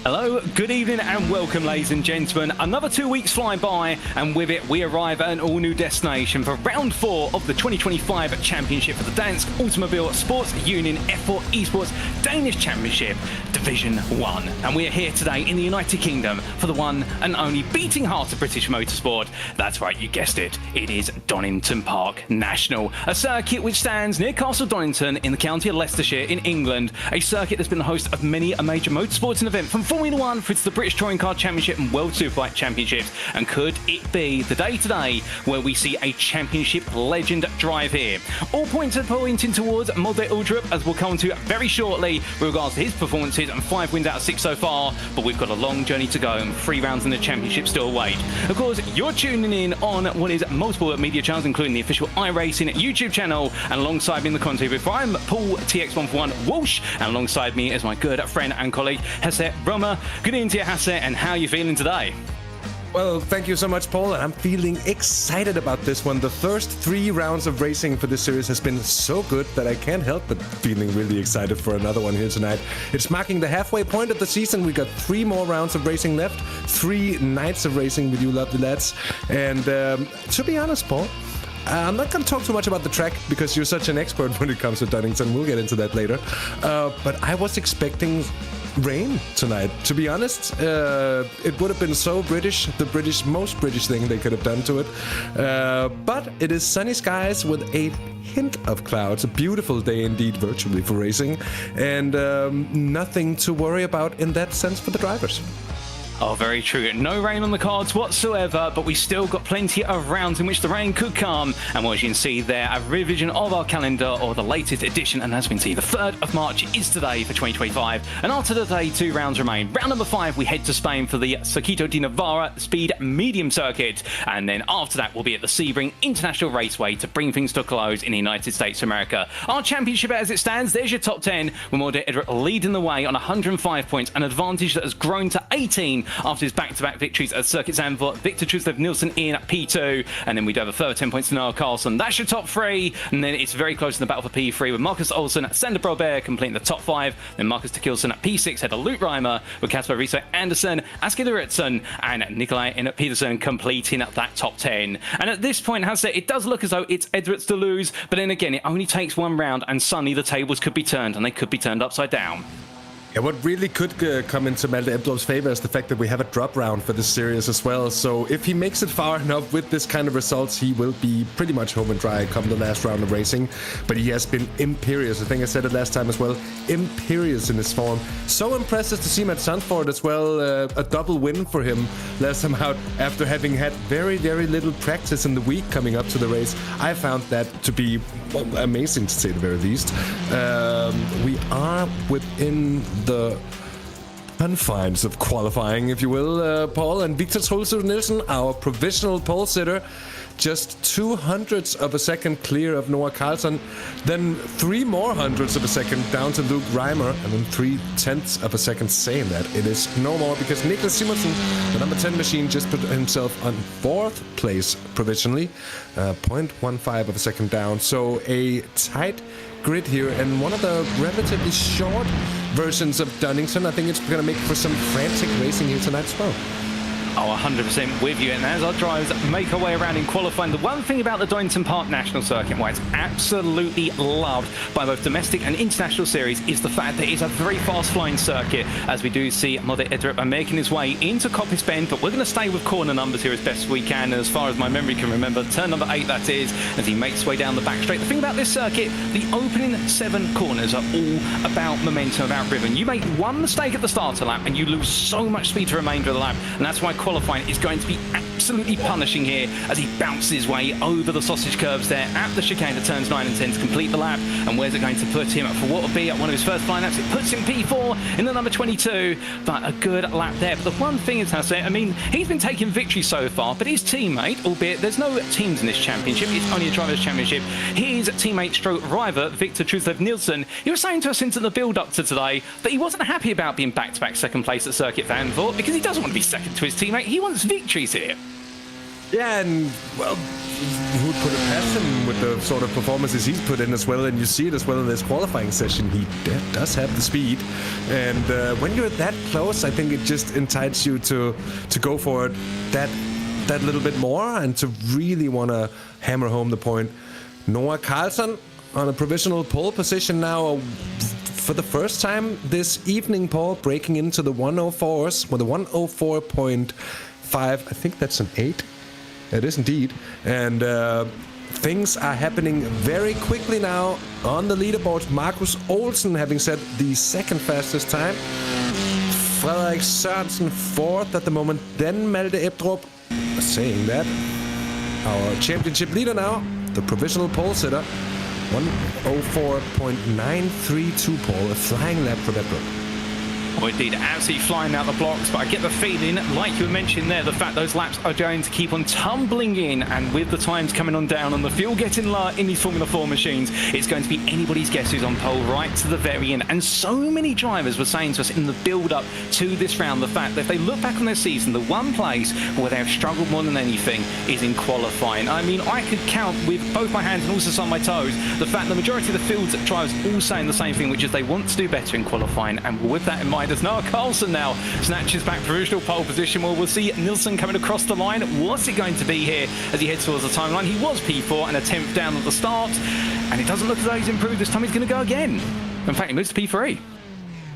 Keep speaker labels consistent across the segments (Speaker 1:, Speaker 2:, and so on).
Speaker 1: Hello, good evening and welcome, ladies and gentlemen. Another 2 weeks fly by, and with it we arrive at an all-new destination for round 4 of the 2025 championship for the Dansk Automobile Sports Union F4 Esports Danish Championship Division 1. And we are here today in the United Kingdom for the one and only beating heart of British motorsport. That's right, you guessed it. It is Donington Park National, a circuit which stands near Castle Donington in the county of Leicestershire in England. A circuit that's been the host of many a major motorsporting event, from Formula 1 through to the British Touring Car Championship and World Superbike Championships. And could it be the day today where we see a championship legend drive here? All points are pointing towards Molde Uldrup, as we'll come to very shortly with regards to his performances, and 5 wins out of 6 so far. But we've got a long journey to go and 3 rounds in the championship still await. Of course, you're tuning in on what is multiple media channels, including the official iRacing YouTube channel, and alongside me in the content booth, I'm Paul TX141 Walsh, and alongside me is my good friend and colleague Hasse Roma. Good evening to you, Hasse, and how are you feeling today?
Speaker 2: Well, thank you so much, Paul. I'm feeling excited about this one. The first 3 rounds of racing for this series has been so good that I can't help but feeling really excited for another one here tonight. It's marking the halfway point of the season. We got 3 more rounds of racing left, 3 nights of racing with you lovely lads. And to be honest, Paul, I'm not going to talk too much about the track because you're such an expert when it comes to Donington. We'll get into that later. But I was expecting rain tonight. To be honest, it would have been so British, the most British thing they could have done to it. But it is sunny skies with a hint of clouds. A beautiful day indeed, virtually, for racing. And nothing to worry about in that sense for the drivers.
Speaker 1: Oh, very true. No rain on the cards whatsoever, but we still got plenty of rounds in which the rain could come. And as you can see there, a revision of our calendar, or the latest edition, and as we can see, the 3rd of March is today for 2025. And after today, 2 rounds remain. Round number 5, we head to Spain for the Circuito de Navarra Speed Medium Circuit. And then after that, we'll be at the Sebring International Raceway to bring things to a close in the United States of America. Our championship as it stands, there's your top 10, with Molde Uldrup leading the way on 105 points, an advantage that has grown to 18 after his back-to-back victories at Circuit Zandvoort. Victor Truslov-Nielsen in P2, and then we do have a further 10 points to Noah Carlson. That's your top 3, and then it's very close in the battle for P3, with Marcus Olsson, Sander Broberg completing the top 5, then Marcus Tekilson at P6, head of Luke Reimer, with Kasper Riso Andersen, Asker Luritsen, and Nikolai Peterson completing that top 10. And at this point, Hasse, it does look as though it's Edwards to lose, but then again, it only takes 1 round, and suddenly the tables could be turned, and they could be turned upside down.
Speaker 2: Yeah, what really could come into Molde Uldrup's favor is the fact that we have a drop round for this series as well. So if he makes it far enough with this kind of results, he will be pretty much home and dry come the last round of racing. But he has been imperious. I think I said it last time as well. Imperious in his form. So impressive to see him at Zandvoort as well. A double win for him last time out after having had very, very little practice in the week coming up to the race. I found that to be amazing, to say the very least. We are within the confines of qualifying, if you will, Paul. And Victor Truslov-Nielsen, our provisional pole sitter, just 0.02 of a second clear of Noah Carlson, then 3 more hundredths of a second down to Luke Reimer, and then 0.3 of a second saying that it is no more, because Niklas Simonsen, the number 10 machine, just put himself on 4th place provisionally, 0.15 of a second down. So a tight grid here, and one of the relatively short versions of Donington. I think it's going to make for some frantic racing here tonight as well.
Speaker 1: Oh, 100% with you. And as our drivers make our way around in qualifying, the one thing about the Donington Park National Circuit, why it's absolutely loved by both domestic and international series, is the fact that it's a very fast-flying circuit, as we do see Molde Uldrup making his way into Coppice Bend. But we're going to stay with corner numbers here as best we can, and as far as my memory can remember, turn number 8 that is, as he makes his way down the back straight. The thing about this circuit, the opening 7 corners are all about momentum, about rhythm. You make one mistake at the starter lap and you lose so much speed to the remainder of the lap, and that's why qualifying is going to be absolutely punishing here as he bounces his way over the sausage curves there at the chicane at turns 9 and 10 to complete the lap. And where's it going to put him for what will be at one of his first flying laps? It puts him P4 in the number 22, but a good lap there. But the one thing is, Hasse, I mean, he's been taking victory so far, but his teammate, albeit there's no teams in this championship, it's only a driver's championship, his teammate stroke rival, Victor Truslov-Nielsen, he was saying to us into the build-up to today that he wasn't happy about being back-to-back second place at Circuit Zandvoort because he doesn't want to be second to his teammate. He wants victories here.
Speaker 2: Yeah, and, well, who'd put it past him with the sort of performances he's put in as well, and you see it as well in this qualifying session. He does have the speed, and when you're that close, I think it just entices you to go for it that little bit more and to really want to hammer home the point. Noah Carlson on a provisional pole position now for the first time this evening, Paul, breaking into the 104s with a 104.5. I think that's an 8. It is indeed. And things are happening very quickly now on the leaderboard. Markus Olsen having set the second fastest time. Frederik Sørensen fourth at the moment. Then Malte Ebdrup saying that. Our championship leader now, the provisional pole sitter. 104.932, Paul. A flying lap for Ebdrup.
Speaker 1: Well, indeed, absolutely flying out the blocks, but I get the feeling, like you mentioned there, the fact those laps are going to keep on tumbling in, and with the times coming on down and the fuel getting low in these Formula 4 machines, it's going to be anybody's guess who's on pole right to the very end. And so many drivers were saying to us in the build-up to this round, the fact that if they look back on their season, the one place where they have struggled more than anything is in qualifying. I mean, I could count with both my hands and also some of my toes the fact the majority of the field drivers all saying the same thing, which is they want to do better in qualifying. And with that in mind, as Noah Carlson now snatches back provisional pole position. Well, we'll see Nilsson coming across the line. What's it going to be here as he heads towards the timeline? He was P4 and a 10th down at the start, and it doesn't look as though he's improved this time. He's going to go again. In fact, he moves to P3.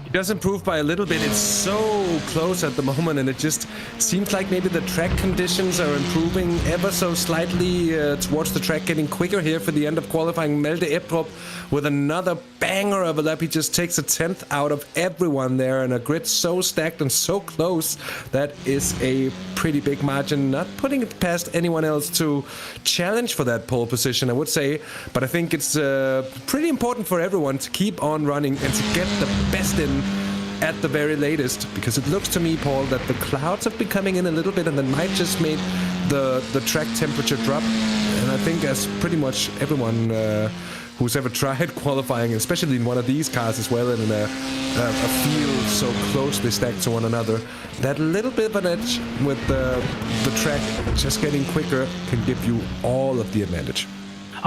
Speaker 2: It does improve by a little bit. It's so close at the moment, and it just seems like maybe the track conditions are improving ever so slightly towards the track, getting quicker here for the end of qualifying. Malte Ebdrup with another banger of a lap. He just takes a 10th out of everyone there, and a grid so stacked and so close. That is a pretty big margin. Not putting it past anyone else to challenge for that pole position, I would say. But I think it's pretty important for everyone to keep on running and to get the best in at the very latest, because it looks to me, Paul, that the clouds have been coming in a little bit, and that might just make the track temperature drop. And I think as pretty much everyone who's ever tried qualifying, especially in one of these cars as well, and in a field so closely stacked to one another, that little bit of an edge with the track just getting quicker can give you all of the advantage.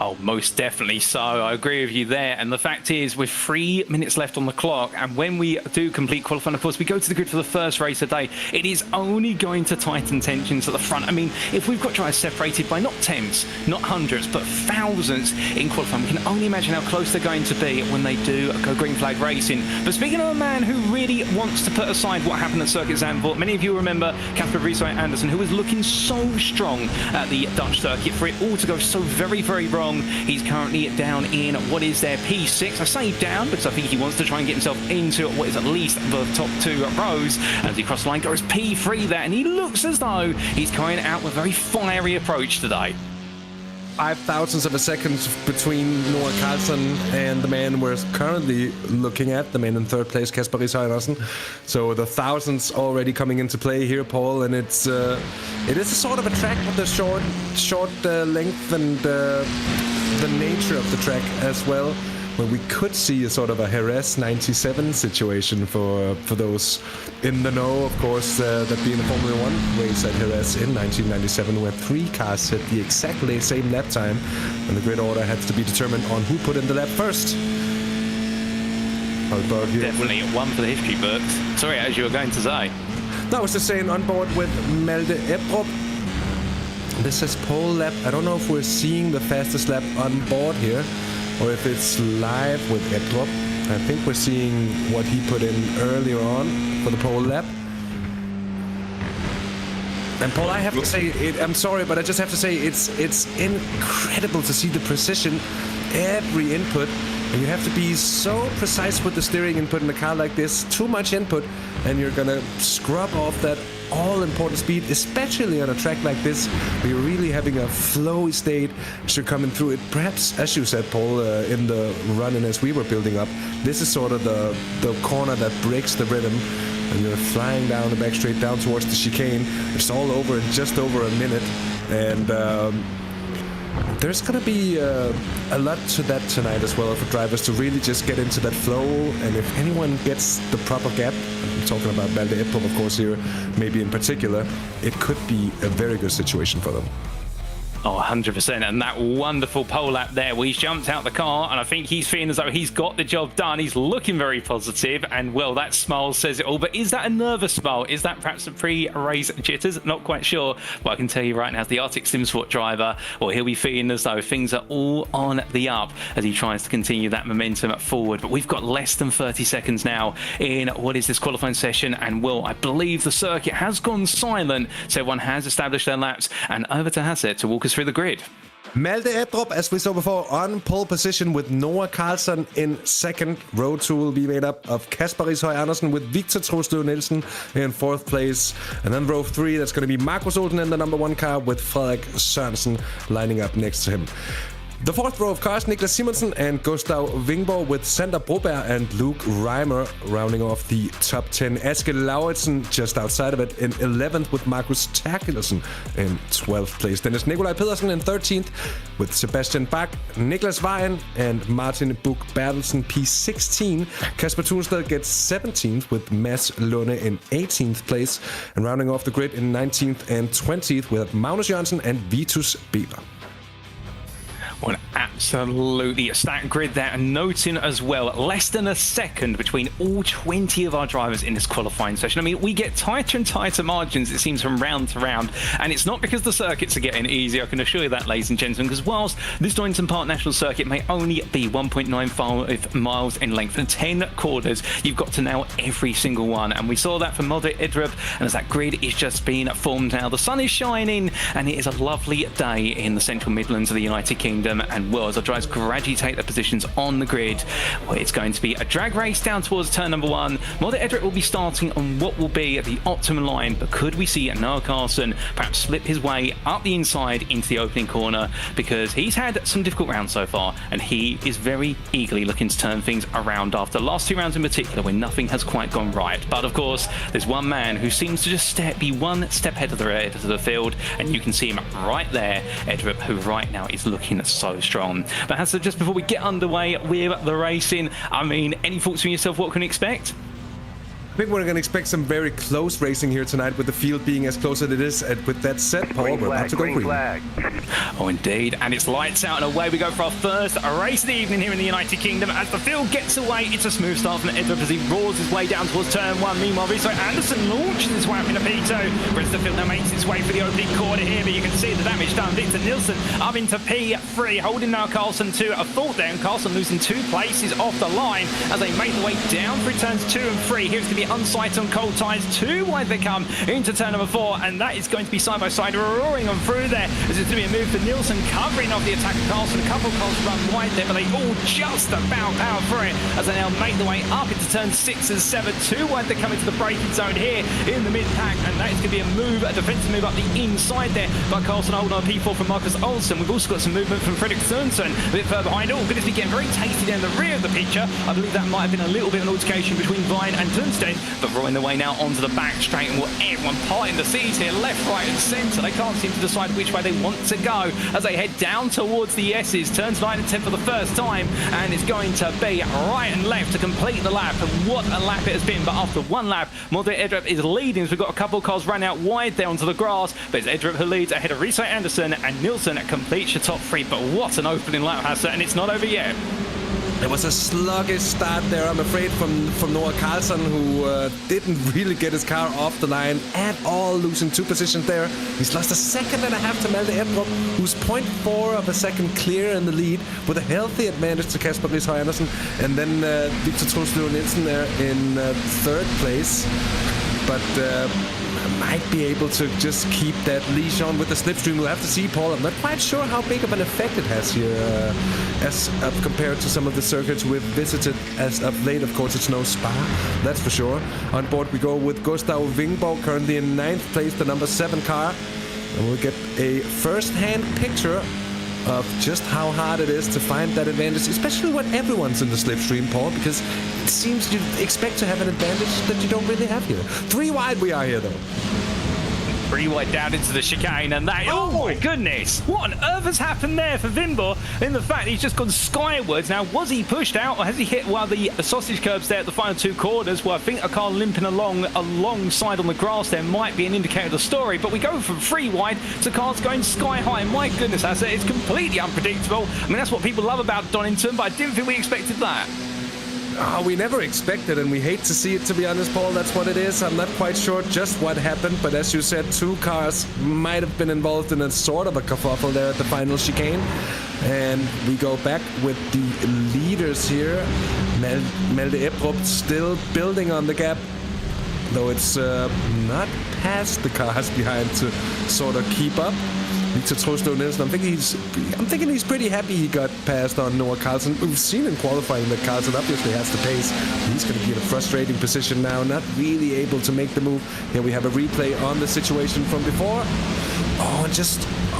Speaker 1: Oh, most definitely so. I agree with you there. And the fact is, with 3 minutes left on the clock, and when we do complete qualifying, of course, we go to the grid for the first race of the day, it is only going to tighten tensions at the front. I mean, if we've got drivers separated by not tens, not hundreds, but thousands in qualifying, we can only imagine how close they're going to be when they do go green flag racing. But speaking of a man who really wants to put aside what happened at Circuit Zandvoort, many of you remember Casper Anderson, who was looking so strong at the Dutch circuit for it all to go so very, very wrong. He's currently down in what is their P6. I say down because I think he wants to try and get himself into what is at least the top 2 rows as he crosses the line. Goes P3 there, and he looks as though he's coming out with a very fiery approach today.
Speaker 2: 0.05 of a second between Noah Carlson and the man we're currently looking at, the man in third place, Kasper Andersen. So the thousands already coming into play here, Paul, and it is a sort of a track with a short length and the nature of the track as well, where we could see a sort of a Jerez 97 situation for those in the know, of course, that being the Formula 1 race at Jerez in 1997, where 3 cars hit the exactly same lap time, and the grid order had to be determined on who put in the lap first.
Speaker 1: Definitely one for the history books. Sorry, as you were going to say.
Speaker 2: No, I was just saying, on board with Malte Ebdrup. This says pole lap. I don't know if we're seeing the fastest lap on board here, or if it's live with Ebdrup. I think we're seeing what he put in earlier on for the pole lap. And Paul, I have to say, I'm sorry, but I just have to say, it's incredible to see the precision, every input. And you have to be so precise with the steering input in a car like this. Too much input, and you're gonna scrub off that all-important speed, especially on a track like this, where you're really having a flowy state as you're coming through it. Perhaps, as you said, Paul, in the run-in as we were building up, this is sort of the corner that breaks the rhythm, and you're flying down the back straight down towards the chicane. It's all over in just over a minute, and there's going to be a lot to that tonight as well for drivers to really just get into that flow. And if anyone gets the proper gap, I'm talking about Malte Ebdrup, of course, here, maybe in particular, it could be a very good situation for them.
Speaker 1: Oh, 100%. And that wonderful pole lap there, where he's jumped out the car, and I think he's feeling as though he's got the job done. He's looking very positive, and, well, that smile says it all. But is that a nervous smile? Is that perhaps a pre-race jitters? Not quite sure. But I can tell you right now, as the Arctic Simsport driver, well, he'll be feeling as though things are all on the up as he tries to continue that momentum forward. But we've got less than 30 seconds now in what is this qualifying session, and, well, I believe the circuit has gone silent, so everyone has established their laps, and over to Hasse to walk us through the grid.
Speaker 2: Malte Ebdrup, as we saw before, on pole position with Noah Karlsson in second. Row 2 will be made up of Kasper Rishøj Andersen with Victor Troslund Nielsen in fourth place. And then row 3, that's going to be Markus Olsen in the number 1 car with Frederik Sørensen lining up next to him. The fourth row of cars, Niklas Simonsen and Gustav Vingborg with Sander Broberg and Luke Reimer rounding off the top 10. Aske Lauritsen just outside of it in 11th with Markus Terkelsen in 12th place. Dennis Nikolaj Pedersen in 13th with Sebastian Bach, Niklas Vejen and Martin Buch Bertelsen P16. Kasper Thunstad gets 17th with Mads Lunde in 18th place. And rounding off the grid in 19th and 20th with Magnus Jørgensen and Vitus Bieber.
Speaker 1: Well, absolutely a stacked grid there, and noting as well, less than a second between all 20 of our drivers in this qualifying session. I mean, we get tighter and tighter margins, it seems, from round to round, and it's not because the circuits are getting easier, I can assure you that, ladies and gentlemen, because whilst this Donington Park National Circuit may only be 1.95 miles in length and 10 corners, you've got to nail every single one, and we saw that from Malte Ebdrup, and as that grid is just being formed now, the sun is shining, and it is a lovely day in the Central Midlands of the United Kingdom. And, well, as our drivers gradually take their positions on the grid, well, it's going to be a drag race down towards turn number 1. Malte Ebdrup will be starting on what will be the optimum line, but could we see Noah Karlsson perhaps slip his way up the inside into the opening corner, because he's had some difficult rounds so far, and he is very eagerly looking to turn things around after the last 2 rounds in particular when nothing has quite gone right. But, of course, there's one man who seems to just be one step ahead of the field, and you can see him right there, Ebdrup, who right now is looking so strong. But Hasse, just before we get underway with the racing, I mean, any thoughts from yourself what can we expect?
Speaker 2: I think we're going to expect some very close racing here tonight, with the field being as close as it is. And with that said, Paul, we're about to go green.
Speaker 1: Oh, indeed. And it's lights out, and away we go for our first race of the evening here in the United Kingdom. As the field gets away, it's a smooth start from Ebdrup as he roars his way down towards turn 1. Meanwhile, Rishøj Andersen launches his way up in a P2. Whereas the field now makes its way for the opening corner here, but you can see the damage done. Victor Nilsson up into P3, holding now Karlsson to a fault there, and Karlsson losing 2 places off the line as they make their way down through turns 2 and 3. Here's to be unsighted on cold tyres. 2 wide they come into turn number 4, and that is going to be side by side roaring on through there. As it's going to be a move for Nilsson covering off the attack of Karlsson. A couple of cars run wide there, but they all just about power through it as they now make their way up into turn 6 and 7. 2 wide they come into the braking zone here in the mid pack, and that is going to be a move, a defensive move up the inside there. But Karlsson holding on P4 from Markus Olsen. We've also got some movement from Frederik Sørensen a bit further behind. Oh, goodness, we getting very tasty down the rear of the picture. I believe that might have been a little bit of an altercation between Vejen and Tunstedt, but rolling the way now onto the back straight, and everyone parting the seas here, left, right and centre. They can't seem to decide which way they want to go as they head down towards the S's. Turns 9 and 10 for the first time, and it's going to be right and left to complete the lap, and what a lap it has been. But after 1 lap, Malte Ebdrup is leading as we've got a couple of cars run out wide there onto the grass, but it's Ebdrup who leads ahead of Rishøj Andersen, and Nilsson completes your top 3. But what an opening lap, Hasse, and it's not over yet.
Speaker 2: It was a sluggish start there, I'm afraid, from Noah Karlsson, who didn't really get his car off the line at all, losing 2 positions there. He's lost 1.5 seconds to Malte Ebdrup, who's 0.4 of a second clear in the lead, with a healthy advantage to Kasper Rishøj Andersen. And then Victor Troslund Nielsen there in 3rd place. But might be able to just keep that leash on with the slipstream. We'll have to see, Paul. I'm not quite sure how big of an effect it has here as compared to some of the circuits we've visited as of late. Of course, it's no Spa, that's for sure. On board we go with Gustav Vingborg, currently in 9th place, the number 7 car. And we'll get a first-hand picture of just how hard it is to find that advantage, especially when everyone's in the slipstream, Paul, because it seems you expect to have an advantage that you don't really have here. 3 wide we are here, though.
Speaker 1: Pretty wide down into the chicane, and that... Oh my goodness! What on earth has happened there for Vimbo? In the fact he's just gone skywards. Now, was he pushed out, or has he hit one of the sausage curbs there at the final two corners? Well, I think a car limping alongside on the grass there might be an indicator of the story, but we go from 3 wide to cars going sky high. My goodness, it's completely unpredictable. I mean, that's what people love about Donington, but I didn't think we expected that.
Speaker 2: Oh, we never expected, and we hate to see it, to be honest, Paul. That's what it is. I'm not quite sure just what happened, but as you said, 2 cars might have been involved in a sort of a kerfuffle there at the final chicane. And we go back with the leaders here. Melde Ebrup still building on the gap, though it's not past the cars behind to sort of keep up. Victor Troslo Nielsen, I'm thinking he's pretty happy he got past on Noah Carlson. We've seen in qualifying that Carlson obviously has the pace. He's going to be in a frustrating position now, not really able to make the move. Here we have a replay on the situation from before.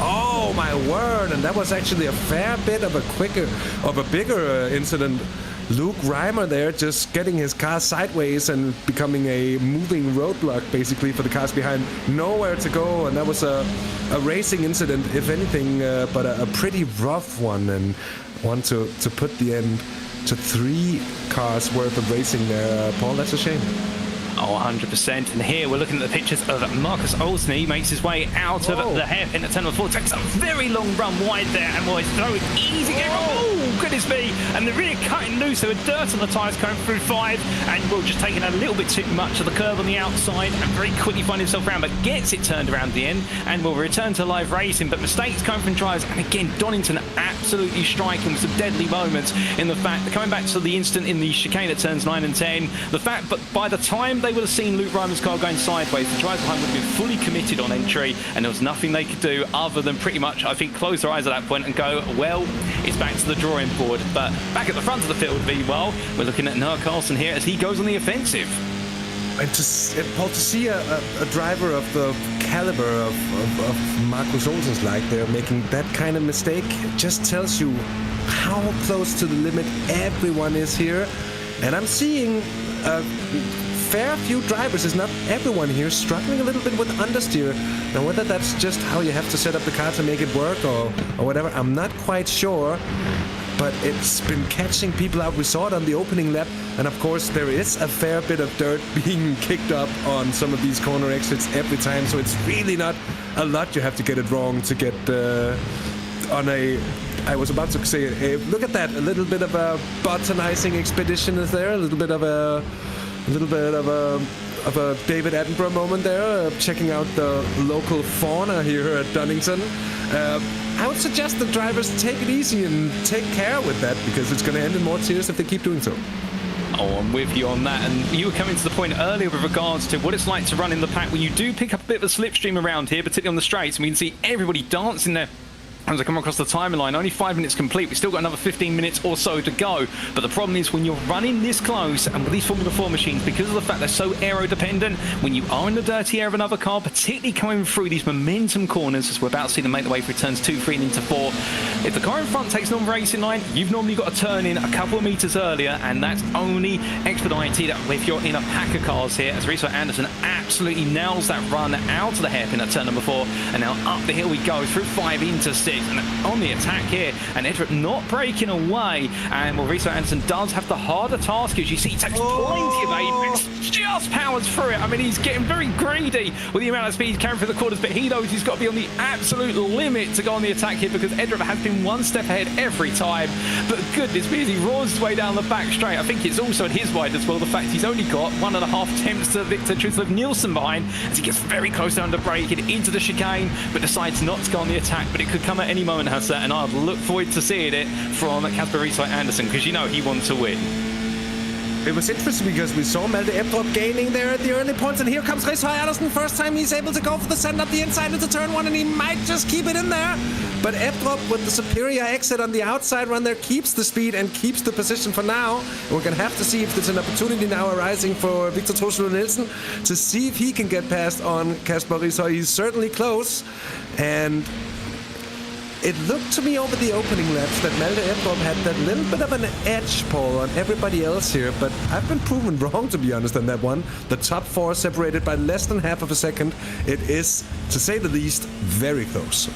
Speaker 2: Oh my word! And that was actually a fair bit of a bigger incident. Luke Reimer there just getting his car sideways and becoming a moving roadblock basically for the cars behind. Nowhere to go, and that was a racing incident, if anything, but a pretty rough one, and one to put the end to 3 cars worth of racing there. Paul, that's a shame.
Speaker 1: Oh, 100%. And here we're looking at the pictures of Marcus Olsen. He makes his way out of the hairpin at turn number 4. Takes a very long run wide there, and boys, so easy. Oh, goodness me. And the rear cutting loose. There were dirt on the tyres coming through 5, and Will just taking a little bit too much of the curve on the outside and very quickly find himself around, but gets it turned around at the end and will return to live racing. But mistakes coming from drivers, and again, Donington absolutely striking with some deadly moments in the fact that coming back to the instant in the chicane at turns 9 and 10, the fact, but by the time they would have seen Luke Reimer's car going sideways, the drivers behind would have been fully committed on entry, and there was nothing they could do other than pretty much, I think, close their eyes at that point and go, well, it's back to the drawing board. But back at the front of the field, meanwhile, we're looking at Noah Carlson here as he goes on the offensive.
Speaker 2: And Paul, to see a driver of the caliber of Marcus Olsen's like they're making that kind of mistake just tells you how close to the limit everyone is here. And I'm seeing a fair few drivers, is not everyone here, struggling a little bit with understeer. Now, whether that's just how you have to set up the car to make it work or whatever, I'm not quite sure. But it's been catching people out. We saw it on the opening lap. And of course, there is a fair bit of dirt being kicked up on some of these corner exits every time. So it's really not a lot you have to get it wrong to get on a... I was about to say, look at that. A little bit of a botanizing expedition is there. A little bit of a David Attenborough moment there, checking out the local fauna here at Donington. I would suggest the drivers take it easy and take care with that, because it's going to end in more tears if they keep doing so.
Speaker 1: Oh, I'm with you on that. And you were coming to the point earlier with regards to what it's like to run in the pack when you do pick up a bit of a slipstream around here, particularly on the straights, and we can see everybody dancing there as I come across the timeline. Only 5 minutes complete. We've still got another 15 minutes or so to go. But the problem is when you're running this close, and with these Formula 4 machines, because of the fact they're so aero-dependent, when you are in the dirty air of another car, particularly coming through these momentum corners, as we're about to see them make their way through turns 2, 3 and into 4, if the car in front takes an on-racing line, you've normally got to turn in a couple of meters earlier, and that's only expedited if you're in a pack of cars here, as RaceSpotTV Anderson absolutely nails that run out of the hairpin at turn number 4, and now up the hill we go through 5 into 6, and on the attack here, and Edrup not breaking away, and well, RaceSpotTV Anderson does have the harder task, as you see, he takes plenty of apex, just powers through it. I mean, he's getting very greedy with the amount of speed he's carrying through the corners, but he knows he's got to be on the absolute limit to go on the attack here, because Edrup has been one step ahead every time. But goodness me, as he roars his way down the back straight, I think it's also at his wide as well, the fact he's only got 1.5 tenths to Victor Truslov Nielsen behind, as he gets very close down to braking into the chicane, but decides not to go on the attack. But it could come at any moment, has that, and I'd look forward to seeing it from Casper RaceSpotTV Anderson, because you know he wants to win.
Speaker 2: It was interesting because we saw Melde Ebrup gaining there at the early points, and here comes RaceSpotTV Anderson. First time he's able to go for the send up the inside into turn 1, and he might just keep it in there. But Ebrup with the superior exit on the outside run there keeps the speed and keeps the position for now. And we're going to have to see if there's an opportunity now arising for Victor Troslo Nielsen to see if he can get past on Casper RaceSpotTV. He's certainly close, and It looked to me over the opening laps that Malte Ebdrup had that little bit of an edge, Paul, on everybody else here, but I've been proven wrong, to be honest, on that one. The top four separated by less than half of a second. It is, to say the least, very close.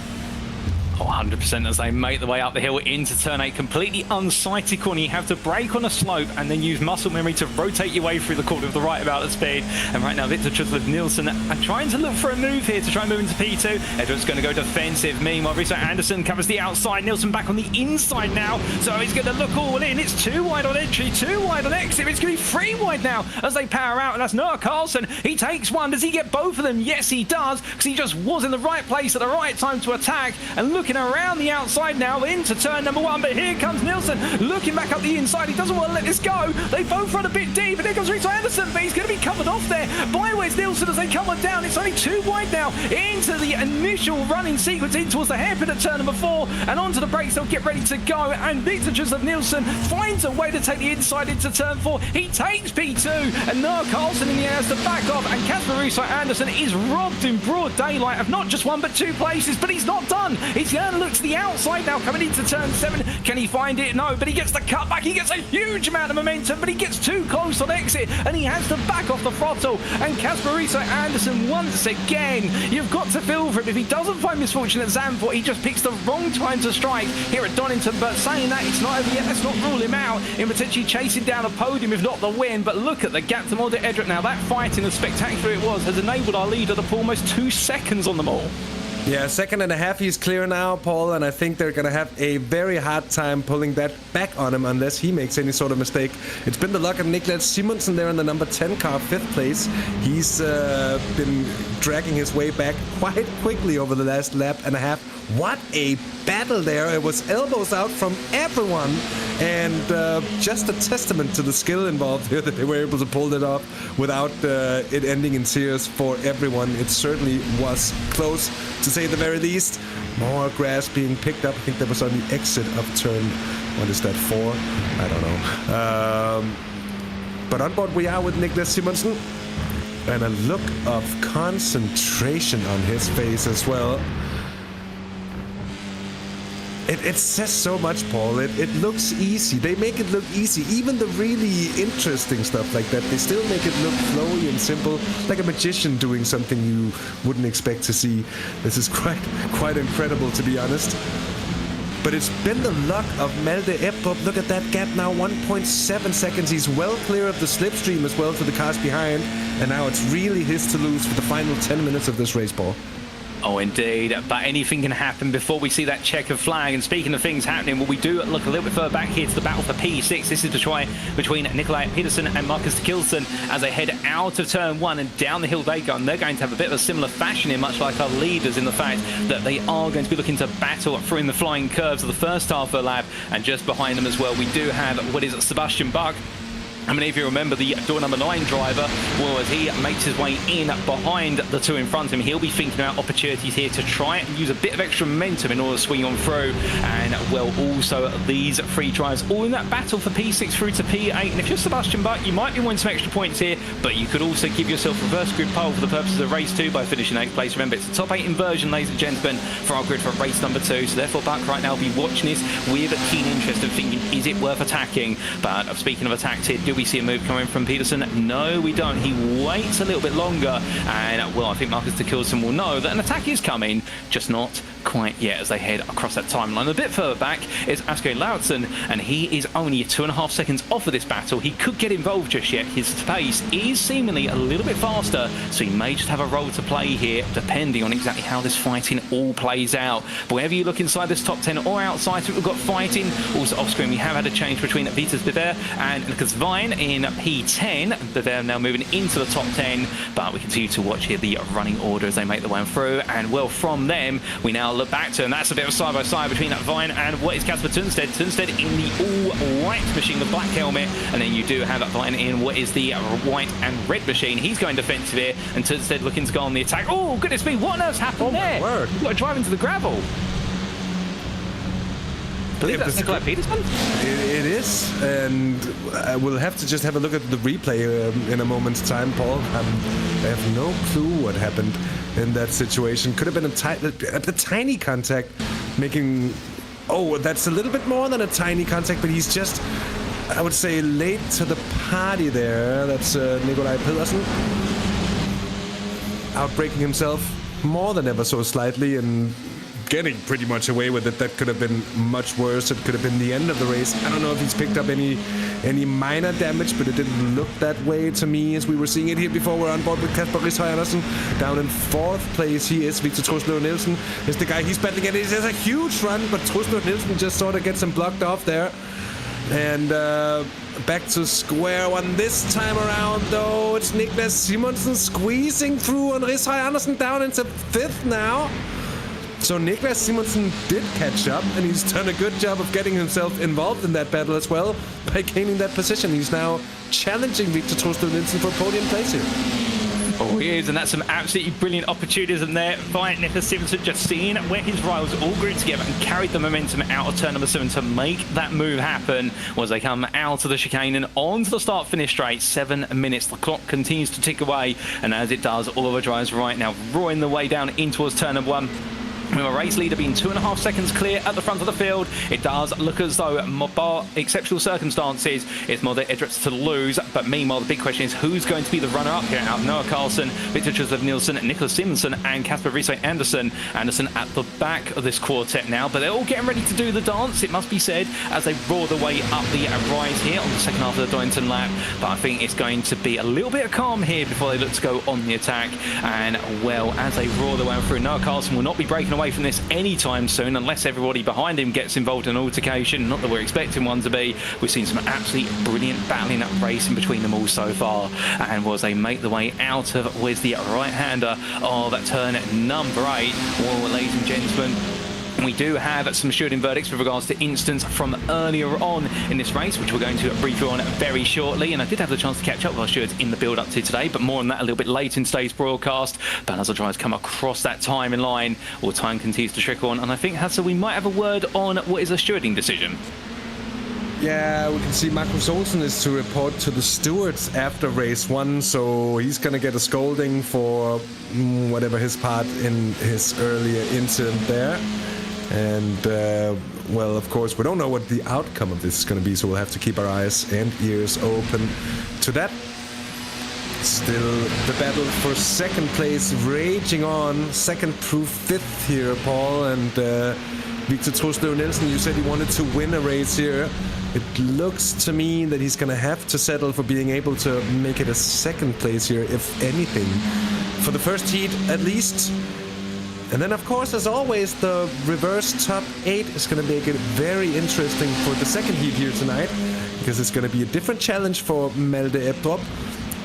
Speaker 1: Oh, 100% as they make their way up the hill into turn 8. Completely unsighted corner. You have to brake on a slope and then use muscle memory to rotate your way through the corner with the right amount of speed. And right now, Victor Truslov-Nielsen are trying to look for a move here to try and move into P2. Edward's going to go defensive. Meanwhile, Riso Anderson covers the outside. Nielsen back on the inside now. So he's going to look all in. It's 2 wide on entry, 2 wide on exit. It's going to be 3 wide now as they power out. And that's Noah Carlson. He takes one. Does he get both of them? Yes, he does, because he just was in the right place at the right time to attack. And looking around the outside now into turn number 1, but here comes Nielsen looking back up the inside. He doesn't want to let this go. They both run a bit deep, and here comes Riso Anderson, but he's going to be covered off there by Wes Nielsen as they come on down. It's only 2 wide now into the initial running sequence in towards the hairpin at turn number 4, and onto the brakes. They'll get ready to go, and Victor Truslov-Nielsen finds a way to take the inside into turn 4. He takes P2, and Noah Carlson in the air has to back off, and Casper Riso Anderson is robbed in broad daylight of not just 1 but 2 places, but he's not done. He's going to look to the outside now, coming into turn 7. Can he find it? No, but he gets the cut back. He gets a huge amount of momentum, but he gets too close on exit, and he has to back off the throttle. And Casper Riso Anderson, once again, you've got to feel for him. If he doesn't find misfortune at Zandvoort, he just picks the wrong time to strike here at Donington. But saying that, it's not over yet. Let's not rule him out in potentially chasing down a podium, if not the win. But look at the gap to Malte Ebdrup now. That fighting, as spectacular it was, has enabled our leader to put almost 2 seconds on them all.
Speaker 2: Yeah, 2.5 seconds he's clear now, Paul, and I think they're going to have a very hard time pulling that back on him unless he makes any sort of mistake. It's been the luck of Niklas Simonsen there in the number 10 car, 5th place. He's been dragging his way back quite quickly over the last lap and a half. What a battle there. It was elbows out from everyone, and just a testament to the skill involved here that they were able to pull that off without it ending in tears for everyone. It certainly was close, to say the very least. More grass being picked up. I think that was on the exit of turn, what is that, 4? I don't know. But on board we are with Niklas Simonsen, and a look of concentration on his face as well. It says so much, Paul. It looks easy. They make it look easy. Even the really interesting stuff like that, they still make it look flowy and simple, like a magician doing something you wouldn't expect to see. This is quite incredible, to be honest. But it's been the luck of Malte Ebdrup. Look at that gap now, 1.7 seconds. He's well clear of the slipstream as well to the cars behind. And now it's really his to lose for the final 10 minutes of this race, Paul.
Speaker 1: Oh, indeed. But anything can happen before we see that checkered flag. And speaking of things happening, well, we do look a little bit further back here to the battle for P6. This is the try between Nikolai Pedersen and Marcus Kilson as they head out of turn 1 and down the hill they go. And they're going to have a bit of a similar fashion here, much like our leaders, in the fact that they are going to be looking to battle through in the flying curves of the first half of the lap. And just behind them as well, we do have what is Sebastian Bach. I mean, if you remember the door number 9 driver, well, as he makes his way in behind the 2 in front of him, he'll be thinking about opportunities here to try and use a bit of extra momentum in order to swing on through. And, well, also these 3 drives all in that battle for P6 through to P8. And if you're Sebastian Bach, you might be winning some extra points here, but you could also give yourself a reverse grid pole for the purposes of race 2 by finishing 8th place. Remember, it's the top 8 inversion, ladies and gentlemen, for our grid for race number 2. So therefore, Bach right now will be watching this with a keen interest and thinking, is it worth attacking? But speaking of attacks here, do we see a move coming from Pedersen? No, we don't. He waits a little bit longer, and, well, I think Marcus de Kilson will know that an attack is coming, just not quite yet as they head across that timeline. A bit further back is Aske Lauritsen, and he is only 2.5 seconds off of this battle. He could get involved just yet. His pace is seemingly a little bit faster, so he may just have a role to play here, depending on exactly how this fighting all plays out. But whenever you look inside this top 10 or outside, we've got fighting. Also off screen, we have had a change between Vitas Bever and Lucas Vine in P10. Bever now moving into the top 10, but we continue to watch here the running order as they make their way through. And, well, from them, we now look back to, and that's a bit of side-by-side between that Vine and what is Casper Tunstedt. Tunstedt in the all-white machine, the black helmet, and then you do have that Vine in what is the white and red machine. He's going defensive here, and Tunstedt looking to go on the attack. Oh, goodness me, what on earth's happened there? You've got to drive into the gravel. I believe that's Nikolai Pedersen?
Speaker 2: It is, and we'll have to just have a look at the replay in a moment's time, Paul. I have no clue what happened in that situation. Could have been a tiny contact, making... Oh, that's a little bit more than a tiny contact, but he's just, I would say, late to the party there. That's Nikolaj Pedersen. Outbreaking himself more than ever so slightly and getting pretty much away with it. That could have been much worse. It could have been the end of the race. I don't know if he's picked up any minor damage, but it didn't look that way to me as we were seeing it here before. We're on board with Kasper Rishøj Andersen. Down in 4th place, he is. Victor Truslov Nielsen is the guy he's battling against. He has a huge run, but Truslov Nielsen just sort of gets him blocked off there. And back to square one this time around, though. It's Niklas Simonsen squeezing through on Rishøj Andersen down into 5th now. So Niklas Simonsen did catch up, and he's done a good job of getting himself involved in that battle as well by gaining that position. He's now challenging Victor Truslov Nielsen for podium place here.
Speaker 1: Oh, he is, and that's some absolutely brilliant opportunities in there by Niklas Simonsen, just seeing where his rivals all grew together and carried the momentum out of turn number 7 to make that move happen as they come out of the chicane and onto the start-finish straight. 7 minutes. The clock continues to tick away, and as it does, all of the drivers right now roaring the way down in towards turn number 1. With a race leader being 2.5 seconds clear at the front of the field, it does look as though, bar exceptional circumstances, it's more the Edwards to lose. But meanwhile, the big question is who's going to be the runner-up here out of Noah Carlsen, Victor Truslov Nielsen, Niklas Simonsen, and Kasper Rishøj Andersen. Andersen at the back of this quartet now, but they're all getting ready to do the dance, it must be said, as they roar the way up the rise here on the second half of the Donington lap. But I think it's going to be a little bit of calm here before they look to go on the attack. And, well, as they roar the way through, Noah Carlsen will not be breaking away from this anytime soon unless everybody behind him gets involved in an altercation. Not that we're expecting one to be. We've seen some absolutely brilliant battling up racing between them all so far, and as they make the way out of where's the right-hander of turn number 8. Well, ladies and gentlemen, we do have some shooting verdicts with regards to incidents from earlier on in this race, which we're going to brief you on very shortly. And I did have the chance to catch up with our stewards in the build-up to today, but more on that a little bit later in today's broadcast. But as the drivers come across that time in line, all time continues to trickle on. And I think, Hasse, we might have a word on what is a stewarding decision.
Speaker 2: Yeah, we can see Markus Olsen is to report to the stewards after race 1, so he's going to get a scolding for whatever his part in his earlier incident there. And, well, of course, we don't know what the outcome of this is going to be, so we'll have to keep our eyes and ears open to that. Still the battle for second place raging on. 2nd through 5th here, Paul. And Victor Truslov Nielsen, you said he wanted to win a race here. It looks to me that he's going to have to settle for being able to make it a 2nd place here, if anything. For the first heat, at least. And then, of course, as always, the reverse top 8 is going to make it very interesting for the 2nd heat here tonight, because it's going to be a different challenge for Malte Ebdrup,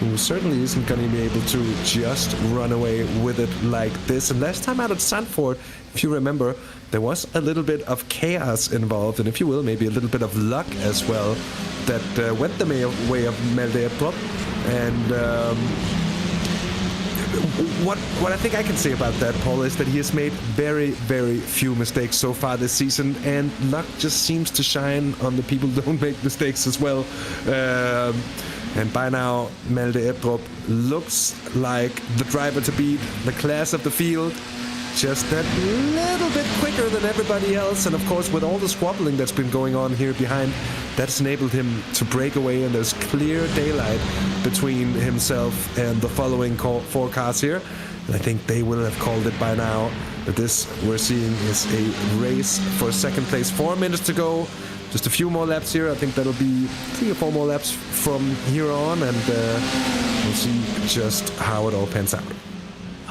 Speaker 2: who certainly isn't going to be able to just run away with it like this. And last time out at Zandvoort, if you remember, there was a little bit of chaos involved, and if you will, maybe a little bit of luck as well, that went the way of Malte Ebdrup. And what I think I can say about that, Paul, is that he has made very, very few mistakes so far this season, and luck just seems to shine on the people who don't make mistakes as well. And by now, Malte Ebdrup looks like the driver to beat, the class of the field. Just that little bit quicker than everybody else. And of course, with all the squabbling that's been going on here behind, that's enabled him to break away, and there's clear daylight between himself and the following 4 cars here. And I think they will have called it by now that this we're seeing is a race for 2nd place. 4 minutes to go. Just a few more laps here. I think that'll be 3 or 4 more laps from here on, and we'll see just how it all pans out.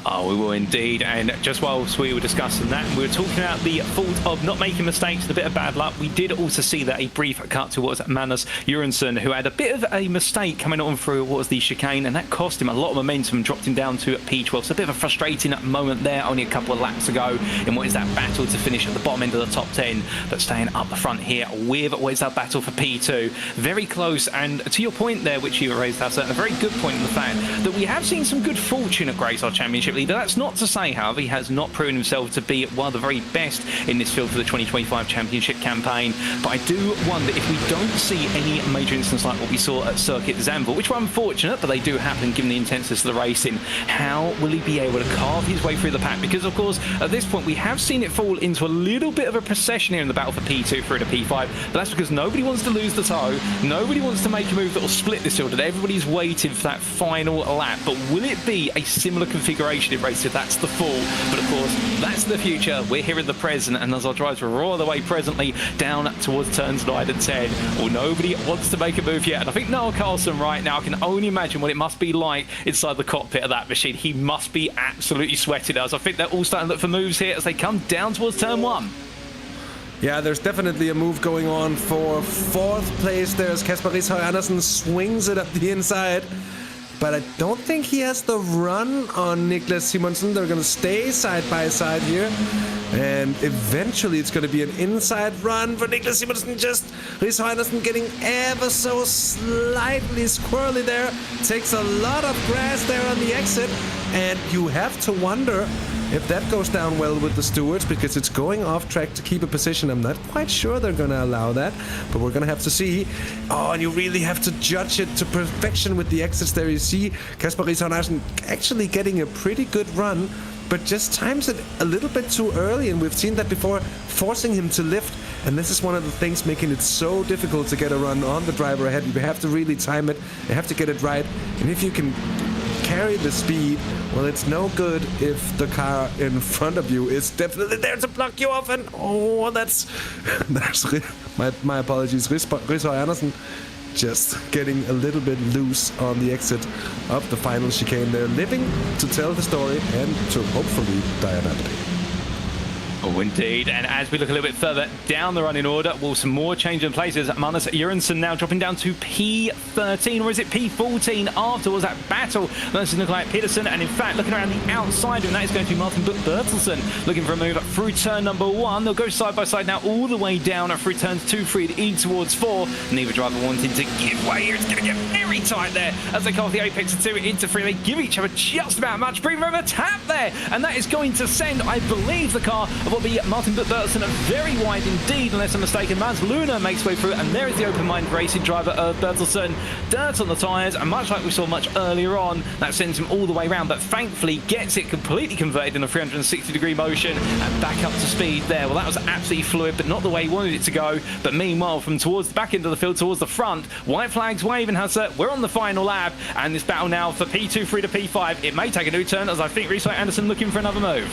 Speaker 1: Oh, we will indeed. And just whilst we were discussing that, we were talking about the fault of not making mistakes and a bit of bad luck. We did also see that a brief cut towards Magnus Jørgensen, who had a bit of a mistake coming on through what was the chicane, and that cost him a lot of momentum, dropped him down to P12. So a bit of a frustrating moment there, only a couple of laps ago in what is that battle to finish at the bottom end of the top 10. But staying up the front here with what is our battle for P2. Very close, and to your point there, which you raised, Hassan, a very good point in the fact that we have seen some good fortune at Grace, our championship leader. That's not to say, however, he has not proven himself to be one of the very best in this field for the 2025 championship campaign. But I do wonder if we don't see any major instance like what we saw at Circuit Zandvoort, which were unfortunate, but they do happen given the intensity of the racing. How will he be able to carve his way through the pack? Because, of course, at this point, we have seen it fall into a little bit of a procession here in the battle for P2 through to P5, but that's because nobody wants to lose the toe. Nobody wants to make a move that will split this field, and everybody's waiting for that final lap. But will it be a similar configuration in race if that's the fall? But, of course, that's the future. We're here in the present, and as our drivers roar the way presently down towards turns 9 and 10, well, nobody wants to make a move yet. And I think Noah Carlson right now can only imagine what it must be like inside the cockpit of that machine. He must be absolutely sweating us. I think they're all starting to look for moves here as they come down towards turn 1.
Speaker 2: Yeah, there's definitely a move going on for 4th place. There's Kasper Rishøj Andersen, swings it up the inside. But I don't think he has the run on Niklas Simonsen. They're going to stay side by side here. And eventually it's going to be an inside run for Niklas Simonsen. Just Rishøj Andersen getting ever so slightly squirrely there. Takes a lot of grass there on the exit. And you have to wonder if that goes down well with the stewards, because it's going off track to keep a position. I'm not quite sure they're going to allow that, but we're going to have to see. Oh, and you really have to judge it to perfection with the exits there. You see Kasper Rishøj Andersen actually getting a pretty good run, but just times it a little bit too early, and we've seen that before, forcing him to lift. And this is one of the things making it so difficult to get a run on the driver ahead. You have to really time it. You have to get it right. And if you can carry the speed, well, it's no good if the car in front of you is definitely there to block you off. And oh, that's my apologies. Rishøj Andersen just getting a little bit loose on the exit of the final chicane. They're living to tell the story and to hopefully die another day.
Speaker 1: Oh, indeed. And as we look a little bit further down the running order, well, some more change in places. Magnus Jørgensen now dropping down to P13, or is it P14 afterwards? That battle versus Nikolaj Petersen. And in fact, looking around the outside, and that is going to be Martin Bertelsen looking for a move through turn number 1. They'll go side by side now all the way down through turns 2, 3, and E towards 4. Neither driver wanting to give way here. It's going to get very tight there as they come off the apex of 2 into 3. They give each other just about much breathing room. A tap there, and that is going to send, I believe, the car of what will be Martin Bertelsen very wide indeed, unless I'm mistaken. Mans Luna makes way through, and there is the open-mind racing driver of Bertelsen. Dirt on the tyres, and much like we saw much earlier on, that sends him all the way around, but thankfully gets it completely converted in a 360-degree motion and back up to speed there. Well, that was absolutely fluid, but not the way he wanted it to go. But meanwhile, from towards the back end of the field, towards the front, white flags waving, Hasse. We're on the final lap, and this battle now for P2 through to P5. It may take a new turn, as I think Rishøj Andersen looking for another move.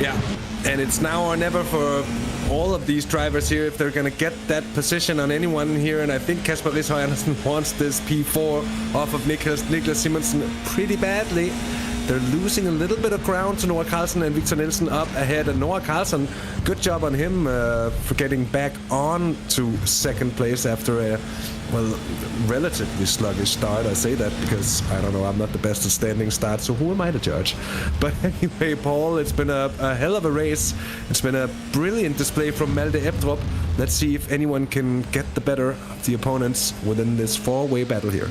Speaker 2: Yeah, and it's now or never for all of these drivers here if they're going to get that position on anyone here. And I think Kasper Rishøj Andersen wants this P4 off of Niklas Simonsen pretty badly. They're losing a little bit of ground to Noah Carlson and Victor Nielsen up ahead. And Noah Carlson, good job on him for getting back on to second place after a, well, relatively sluggish start. I say that because, I don't know, I'm not the best at standing starts, so who am I to judge? But anyway, Paul, it's been a hell of a race. It's been a brilliant display from Malte Ebdrup. Let's see if anyone can get the better of the opponents within this four-way battle here.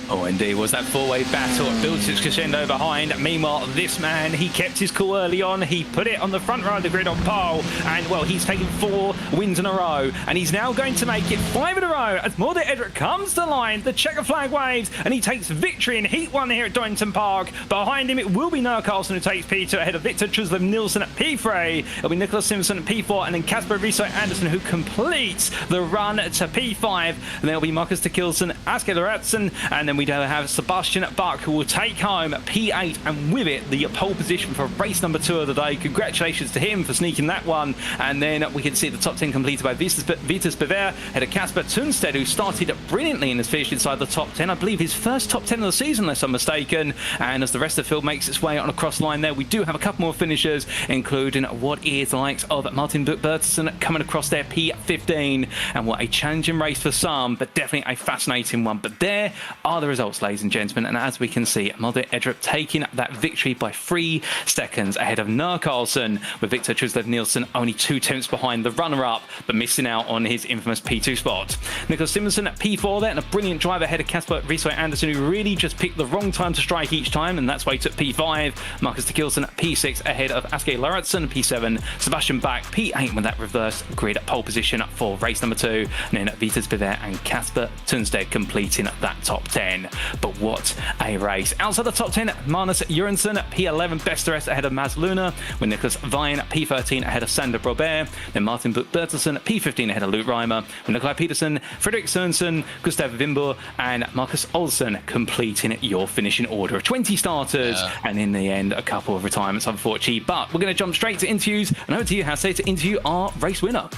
Speaker 1: Oh, indeed, was that four-way battle. It builds its crescendo behind. Meanwhile, this man, he kept his cool early on. He put it on the front row of the grid on pole. And, well, he's taken 4 wins in a row. And he's now going to make it 5 in a row as Malte Ebdrup comes to line. The checker flag waves, and he takes victory in Heat 1 here at Donington Park. Behind him, it will be Noah Carlson who takes P2 ahead of Victor Truslov Nielsen at P3. It'll be Nicholas Simpson at P4, and then Kasper Rishøj Andersen who completes the run to P5. And then it'll be Markus Tekilsen, Asker Lorentzen, and then we have Sebastian Buck who will take home P8, and with it the pole position for race number 2 of the day. Congratulations to him for sneaking that one. And then we can see the top 10 completed by Vitus Bever, ahead of Kasper Tunstedt, who started brilliantly and has finished inside the top 10. I believe his first top 10 of the season, unless I'm mistaken. And as the rest of the field makes its way on a cross line there, we do have a couple more finishers, including what is the likes of Martin Bertelsen coming across there, P15. And what a challenging race for some, but definitely a fascinating one. But there are the the results, ladies and gentlemen. And as we can see, Mulder Edrup taking that victory by 3 seconds ahead of Nur Carlsen, with Victor Truslev Nielsen only 2 tenths behind the runner-up, but missing out on his infamous P2 spot. Nicholas Simonson at P4 there, and a brilliant drive ahead of Kasper Riso Andersen, who really just picked the wrong time to strike each time, and that's why he took P5. Marcus de Kilson at P6 ahead of Aske Lauritsen, P7. Sebastian Bach, P8 with that reverse grid pole position for race number 2. And then Vitas Biver and Kasper Tunstedt completing that top 10. But what a race. Outside the top 10, Magnus Jørgensen at P11, best the rest ahead of Mads Luna, with Nicholas Vine at P13 ahead of Sander Robert. Then Martin Buch-Bertelsen at P15 ahead of Luke Reimer, with Nikolai Petersen, Frederik Sørensen, Gustav Wimber, and Marcus Olsen completing your finishing order of 20 starters. And in the end, a couple of retirements, unfortunately. But we're going to jump straight to interviews, and over to you, Hasse, to interview our race winner.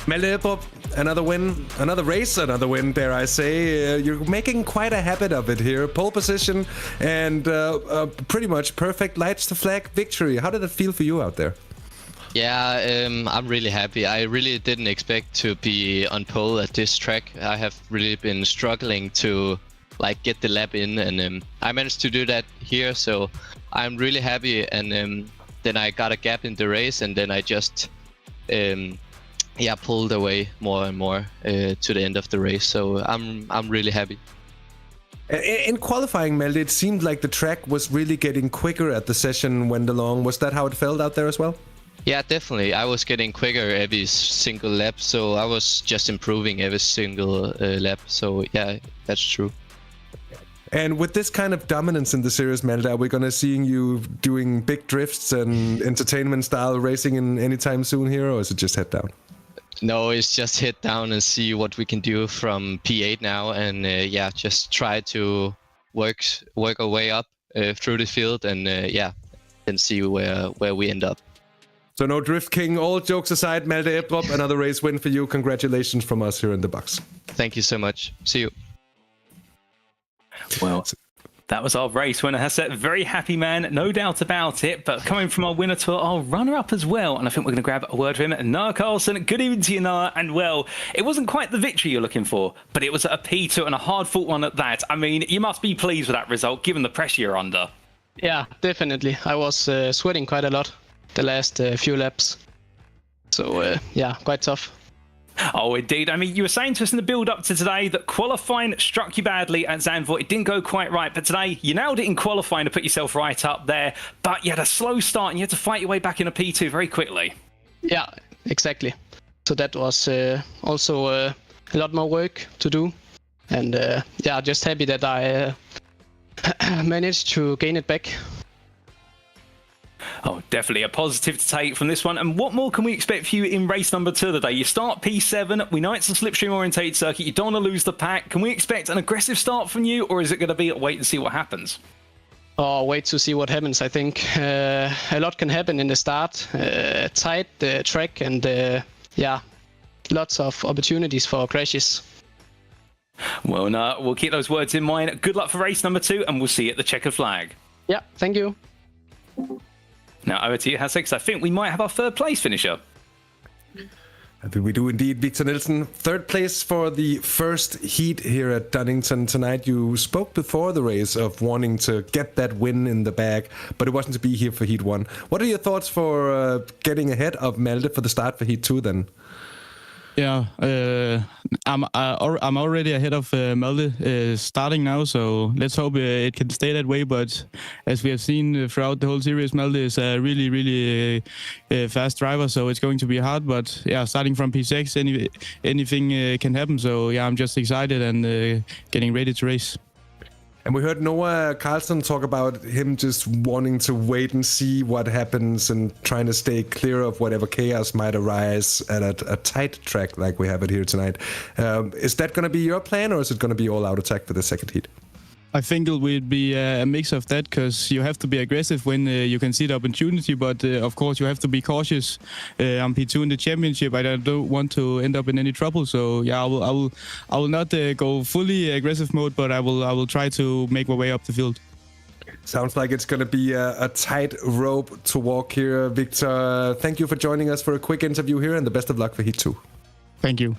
Speaker 2: Malte Edrup, another win, another race, another win, dare I say. You're making quite a habit of it here. Pole position and pretty much perfect lights to flag victory. How did it feel for you out there?
Speaker 3: Yeah, I'm really happy. I really didn't expect to be on pole at this track. I have really been struggling to get the lap in, and I managed to do that here, so I'm really happy. And then I got a gap in the race, and then I just pulled away more and more to the end of the race. So I'm really happy.
Speaker 2: In qualifying, Malte, it seemed like the track was really getting quicker as the session went along. Was that how it felt out there as well?
Speaker 3: Yeah, definitely. I was getting quicker every single lap, so I was just improving every single lap. So yeah, that's true.
Speaker 2: And with this kind of dominance in the series, Malte, are we going to see you doing big drifts and entertainment-style racing in anytime soon here, or is it just head down?
Speaker 3: No, it's just head down and see what we can do from P8 now, and just try to work our way up through the field, and then see where we end up.
Speaker 2: So no Drift King. All jokes aside, Malte Edrup, another race win for you. Congratulations from us here in the box.
Speaker 3: Thank you so much. See you.
Speaker 1: Well, that was our race winner, Hasse. Very happy man, no doubt about it. But coming from our winner to our runner-up as well, and I think we're going to grab a word from him. Nur Carlsen, good evening to you, Nur. And well, it wasn't quite the victory you're looking for, but it was a P2 and a hard-fought one at that. I mean, you must be pleased with that result, given the pressure you're under.
Speaker 4: Yeah, definitely. I was sweating quite a lot the last few laps. So, quite tough.
Speaker 1: Oh, indeed. I mean, you were saying to us in the build-up to today that qualifying struck you badly at Zandvoort. It didn't go quite right, but today you nailed it in qualifying to put yourself right up there. But you had a slow start and you had to fight your way back in a P2 very quickly.
Speaker 4: Yeah, exactly. So that was also a lot more work to do. And just happy that I managed to gain it back.
Speaker 1: Oh, definitely a positive to take from this one. And what more can we expect for you in race number 2 today? You start P7. We know it's a slipstream orientated circuit. You don't want to lose the pack. Can we expect an aggressive start from you, or is it going to be a wait and see what happens?
Speaker 4: Oh, wait to see what happens. I think a lot can happen in the start. Tight track and lots of opportunities for crashes.
Speaker 1: Well, no, we'll keep those words in mind. Good luck for race number 2, and we'll see you at the checkered flag.
Speaker 4: Yeah, thank you.
Speaker 1: Now over to you, Hasse, because I think we might have our 3rd place finisher.
Speaker 2: I think we do indeed, Victor Nielsen. 3rd place for the first heat here at Donington tonight. You spoke before the race of wanting to get that win in the bag, but it wasn't to be here for Heat 1. What are your thoughts for getting ahead of Malte for the start for Heat 2 then?
Speaker 5: Yeah, I'm already ahead of Malte starting now, so let's hope it can stay that way. But as we have seen throughout the whole series, Malte is a really, really fast driver, so it's going to be hard. But yeah, starting from P6, anything can happen. So yeah, I'm just excited and getting ready to race.
Speaker 2: And we heard Noah Carlson talk about him just wanting to wait and see what happens and trying to stay clear of whatever chaos might arise at a tight track like we have it here tonight. Is that going to be your plan, or is it going to be all-out attack for the second heat?
Speaker 5: I think it will be a mix of that, because you have to be aggressive when you can see the opportunity, but of course you have to be cautious. I'm P2 in the championship. I don't want to end up in any trouble, so yeah, I will not go fully aggressive mode, but I will try to make my way up the field.
Speaker 2: Sounds like it's going to be a tight rope to walk here, Victor. Thank you for joining us for a quick interview here, and the best of luck for Heat 2.
Speaker 5: Thank you.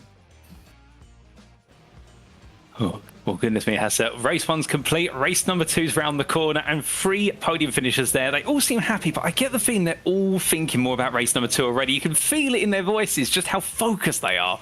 Speaker 1: Oh. Well, goodness me, Hasse. Race 1's complete. Race number 2's round the corner, and 3 podium finishers there. They all seem happy, but I get the feeling they're all thinking more about race number 2 already. You can feel it in their voices, just how focused they are.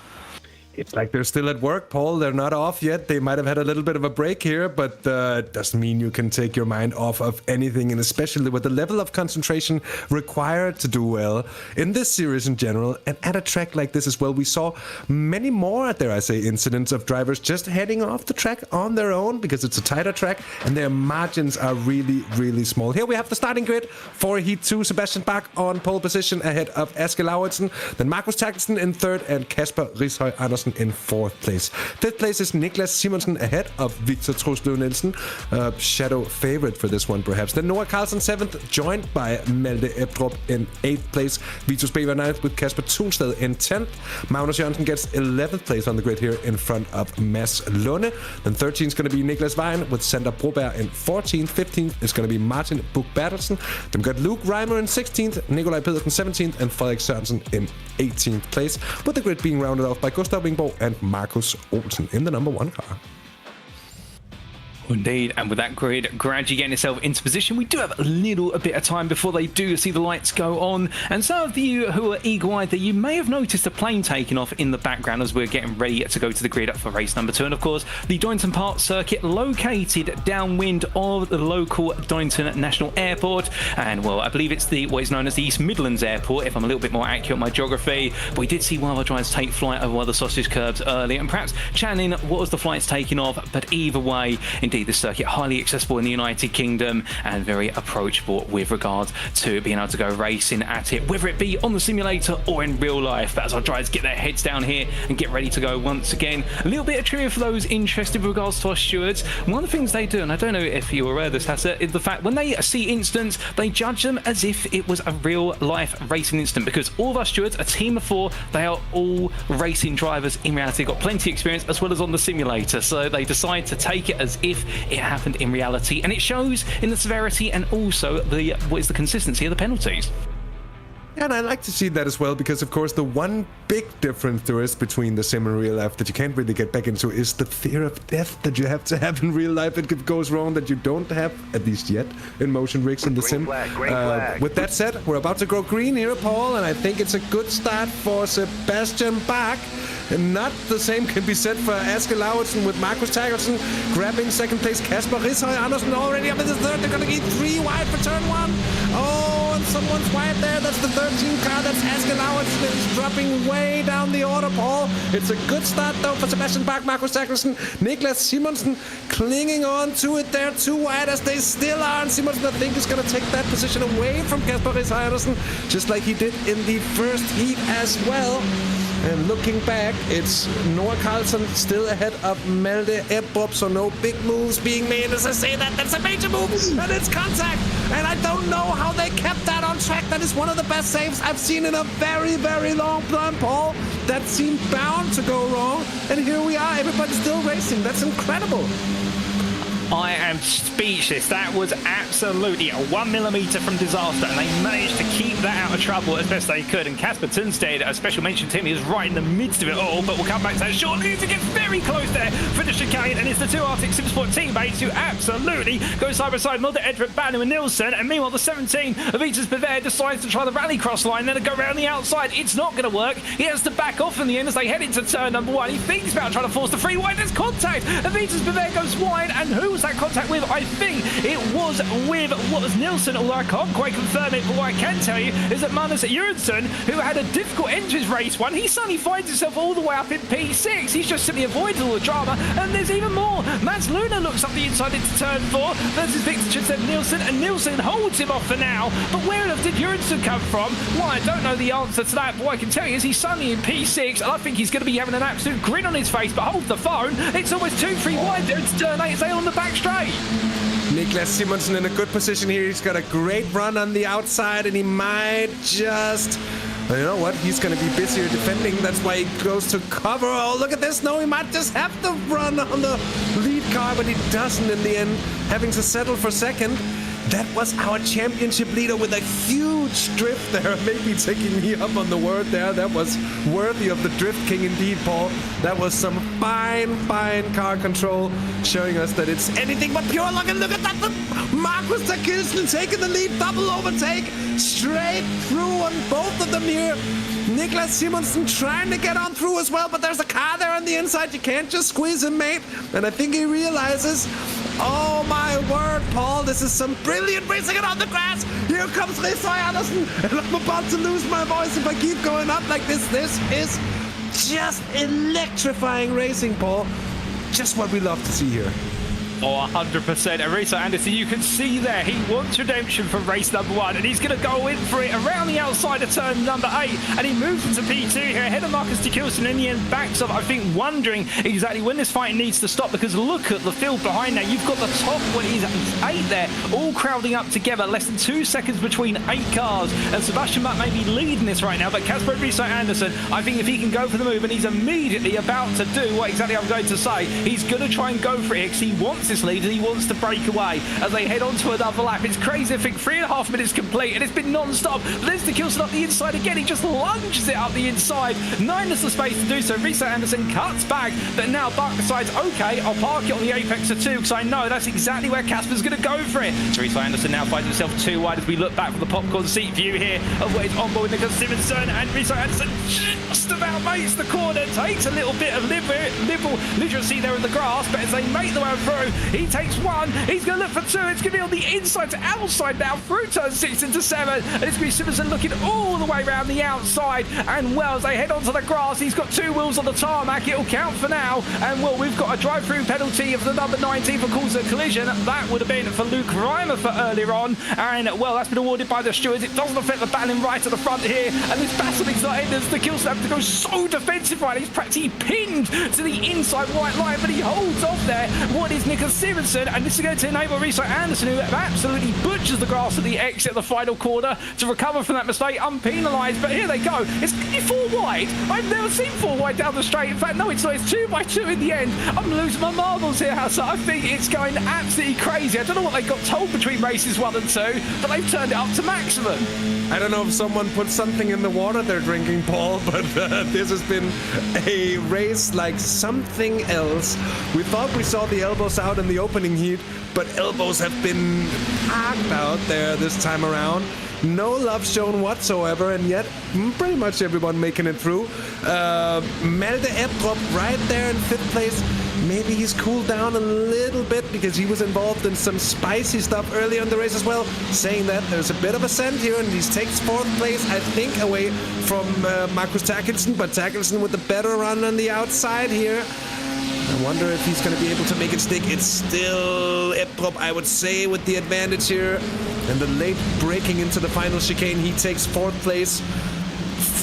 Speaker 2: It's like they're still at work, Paul. They're not off yet. They might have had a little bit of a break here, but it doesn't mean you can take your mind off of anything, and especially with the level of concentration required to do well in this series in general, and at a track like this as well. We saw many more, dare I say, incidents of drivers just heading off the track on their own because it's a tighter track, and their margins are really, really small. Here we have the starting grid for Heat 2. Sebastian Bach on pole position ahead of Aske Lauritsen, then Markus Terkelsen in third, and Kasper Rishøj Andersen in fourth place. Fifth place is Niklas Simonsen ahead of Victor Trusløv Nielsen, shadow favorite for this one perhaps. Then Noah Carlsen 7th, joined by Malte Ebdrup in 8th place. Vitus Bever 9th with Kasper Thunsted in 10th. Magnus Jørgensen gets 11th place on the grid here in front of Mads Lunde. Then 13th is going to be Niklas Weyen with Sander Broberg in 14th. 15th is going to be Martin Buch Bertelsen. Then we've got Luke Reimer in 16th, Nikolaj Pedersen 17th, and Frederik Sørensen in 18th place, with the grid being rounded off by Gustav Wingborg and Markus Olsen in the number 1 car.
Speaker 1: Indeed, and with that grid gradually getting itself into position, we do have a little bit of time before they do see the lights go on. And some of you who are eagle-eyed, that you may have noticed a plane taking off in the background as we're getting ready to go to the grid for race number 2. And of course, the Donington Park circuit located downwind of the local Donington National Airport. And well, I believe it's what is known as the East Midlands Airport, if I'm a little bit more accurate on my geography. But we did see one of our drivers take flight over one of the sausage curbs earlier, and perhaps channeling what was the flights taking off. But either way, indeed, the circuit highly accessible in the United Kingdom and very approachable with regard to being able to go racing at it, whether it be on the simulator or in real life. But as our drivers get their heads down here and get ready to go once again, a little bit of trivia for those interested with regards to our stewards. One of the things they do, and I don't know if you were aware of this, Hasse, is the fact when they see incidents, they judge them as if it was a real life racing incident, because all of our stewards, a team of 4, they are all racing drivers in reality. They've got plenty of experience as well as on the simulator, so they decide to take it as if it happened in reality, and it shows in the severity and also the consistency of the penalties.
Speaker 2: And I like to see that as well, because of course the one big difference there is between the sim and real life that you can't really get back into is the fear of death that you have to have in real life. It goes wrong that you don't have, at least yet, in motion rigs in the sim. With that said, we're about to go green here, Paul, and I think it's a good start for Sebastian Bach. And not the same can be said for Aske Lauritsen with Markus Terkelsen grabbing second place. Kasper Rishøj Andersen already up in the third. They're going to get 3 wide for turn 1. Oh, and someone's wide there. That's the 13 car. That's Aske Lauritsen. It's dropping way down the order, Paul. It's a good start, though, for Sebastian Bach, Markus Terkelsen, Niklas Simonsen clinging on to it there. 2 wide as they still are. And Simonsen, I think, is going to take that position away from Kasper Rishøj Andersen, just like he did in the first heat as well. And looking back, it's Noah Carlsen still ahead of Malte Ebdrup, so no big moves being made. As I say that, that's a major move, and it's contact. And I don't know how they kept that on track. That is one of the best saves I've seen in a very, very long time, Paul. That seemed bound to go wrong, and here we are. Everybody's still racing. That's incredible.
Speaker 1: I am speechless. That was absolutely 1 millimeter from disaster, and they managed to keep that out of trouble as best they could. And Kasper Thunsted, a special mention to him, he was right in the midst of it all, but we'll come back to that shortly. To get very close there for the chicane, and it's the 2 Arctic SimSport teammates who absolutely go side by side. Mulder, Edvard, Banu and Nielsen, and meanwhile the 17 of Vitus Bever decides to try the rallycross line, then to go around the outside. It's not going to work. He has to back off in the end as they head into turn number 1. He thinks about trying to force the free wide. There's contact, and Vitus Bever goes wide, and who was that contact with? I think it was with what was Nielsen, although I can't quite confirm it. But what I can tell you is that Magnus Jørgensen, who had a difficult end to his race 1, he suddenly finds himself all the way up in P6. He's just simply avoided all the drama, and there's even more. Mads Luna looks up the inside into turn 4 versus Victor Nielsen, and Nielsen holds him off for now. But where on earth did Jørgensen come from? Well, I don't know the answer to that, but what I can tell you is he's suddenly in P6, and I think he's going to be having an absolute grin on his face. But hold the phone, it's almost 2-3 wide there. It's turn 8, they on the back straight.
Speaker 2: Niklas Simonsen in a good position here. He's got a great run on the outside, and he might just... You know what? He's going to be busier defending. That's why he goes to cover. Oh, look at this. No, he might just have to run on the lead car, but he doesn't in the end, having to settle for second. That was our championship leader with a huge drift there, maybe taking me up on the word there. That was worthy of the Drift King indeed, Paul. That was some fine car control, showing us that it's anything but pure luck. And look at that, Markus Takilsen taking the lead, double overtake, straight through on both of them here. Niklas Simonsen trying to get on through as well, but there's a car there on the inside. You can't just squeeze him, mate. And I think he realizes, oh my word, Paul, this is some brilliant racing on the grass. Here comes RaceSpotTV Andersen, and I'm about to lose my voice if I keep going up like this. This is just electrifying racing, Paul. Just what we love to see here.
Speaker 1: Oh, 100%. And RaceSpotTV Andersen, you can see there, he wants redemption from race number 1, and he's going to go in for it around the outside of turn number 8, and he moves into P2 here, ahead of Markus Takilsen, and in the end backs up, I think, wondering exactly when this fight needs to stop, because look at the field behind there. You've got the top, what is 8 there, all crowding up together, less than 2 seconds between 8 cars, and Sebastian Buck may be leading this right now, but Kasper RaceSpotTV Andersen, I think if he can go for the move, and he's immediately about to do what exactly I'm going to say, he's going to try and go for it, because he wants this lead and he wants to break away as they head on to another lap. It's crazy. I think 3.5 minutes complete and it's been non-stop. There's Takilsen up the inside again. He just lunges it up the inside. 9 is the space to do so. RaceSpotTV Andersen cuts back, but now Buck decides, okay, I'll park it on the apex of 2 because I know that's exactly where Kasper's going to go for it. So RaceSpotTV Andersen now finds himself too wide as we look back from the popcorn seat view here of what is on board with Niklas Simonsen, and RaceSpotTV Andersen just about makes the corner, takes a little bit of liberal literacy there in the grass, but as they make the way through, he takes 1, he's going to look for 2, it's going to be on the inside to outside now through turn 6 into 7, and it's going to be Simonsen looking all the way around the outside, and well, as they head onto the grass, he's got 2 wheels on the tarmac, it'll count for now, and well, we've got a drive-through penalty of the number 19 for causing a collision. That would have been for Luke Reimer for earlier on, and well, that's been awarded by the stewards. It doesn't affect the battling right at the front here, and this battling's not ended. The Takilsen have to go so defensive right, he's practically pinned to the inside white line, but he holds off there. What is Niklas Simonsen, and this is going to enable RaceSpotTV Andersen, who absolutely butchers the grass at the exit of the final corner, to recover from that mistake unpenalised. But here they go. It's 4 wide. I've never seen 4 wide down the straight. In fact, no, it's not. It's 2 by 2 in the end. I'm losing my marbles here, Hassa. I think it's going absolutely crazy. I don't know what they got told between races 1 and 2, but they've turned it up to maximum.
Speaker 2: I don't know if someone put something in the water they're drinking, Paul, but this has been a race like something else. We thought we saw the elbows out in the opening heat, but elbows have been parked out there this time around. No love shown whatsoever, and yet pretty much everyone making it through. Malte Ebdrup right there in 5th place. Maybe he's cooled down a little bit because he was involved in some spicy stuff earlier in the race as well, saying that there's a bit of ascent here, and he takes 4th place, I think, away from Markus Takilsen, but Takilsen with the better run on the outside here. I wonder if he's going to be able to make it stick. It's still Ebdrup, I would say, with the advantage here. And the late breaking into the final chicane, he takes 4th place.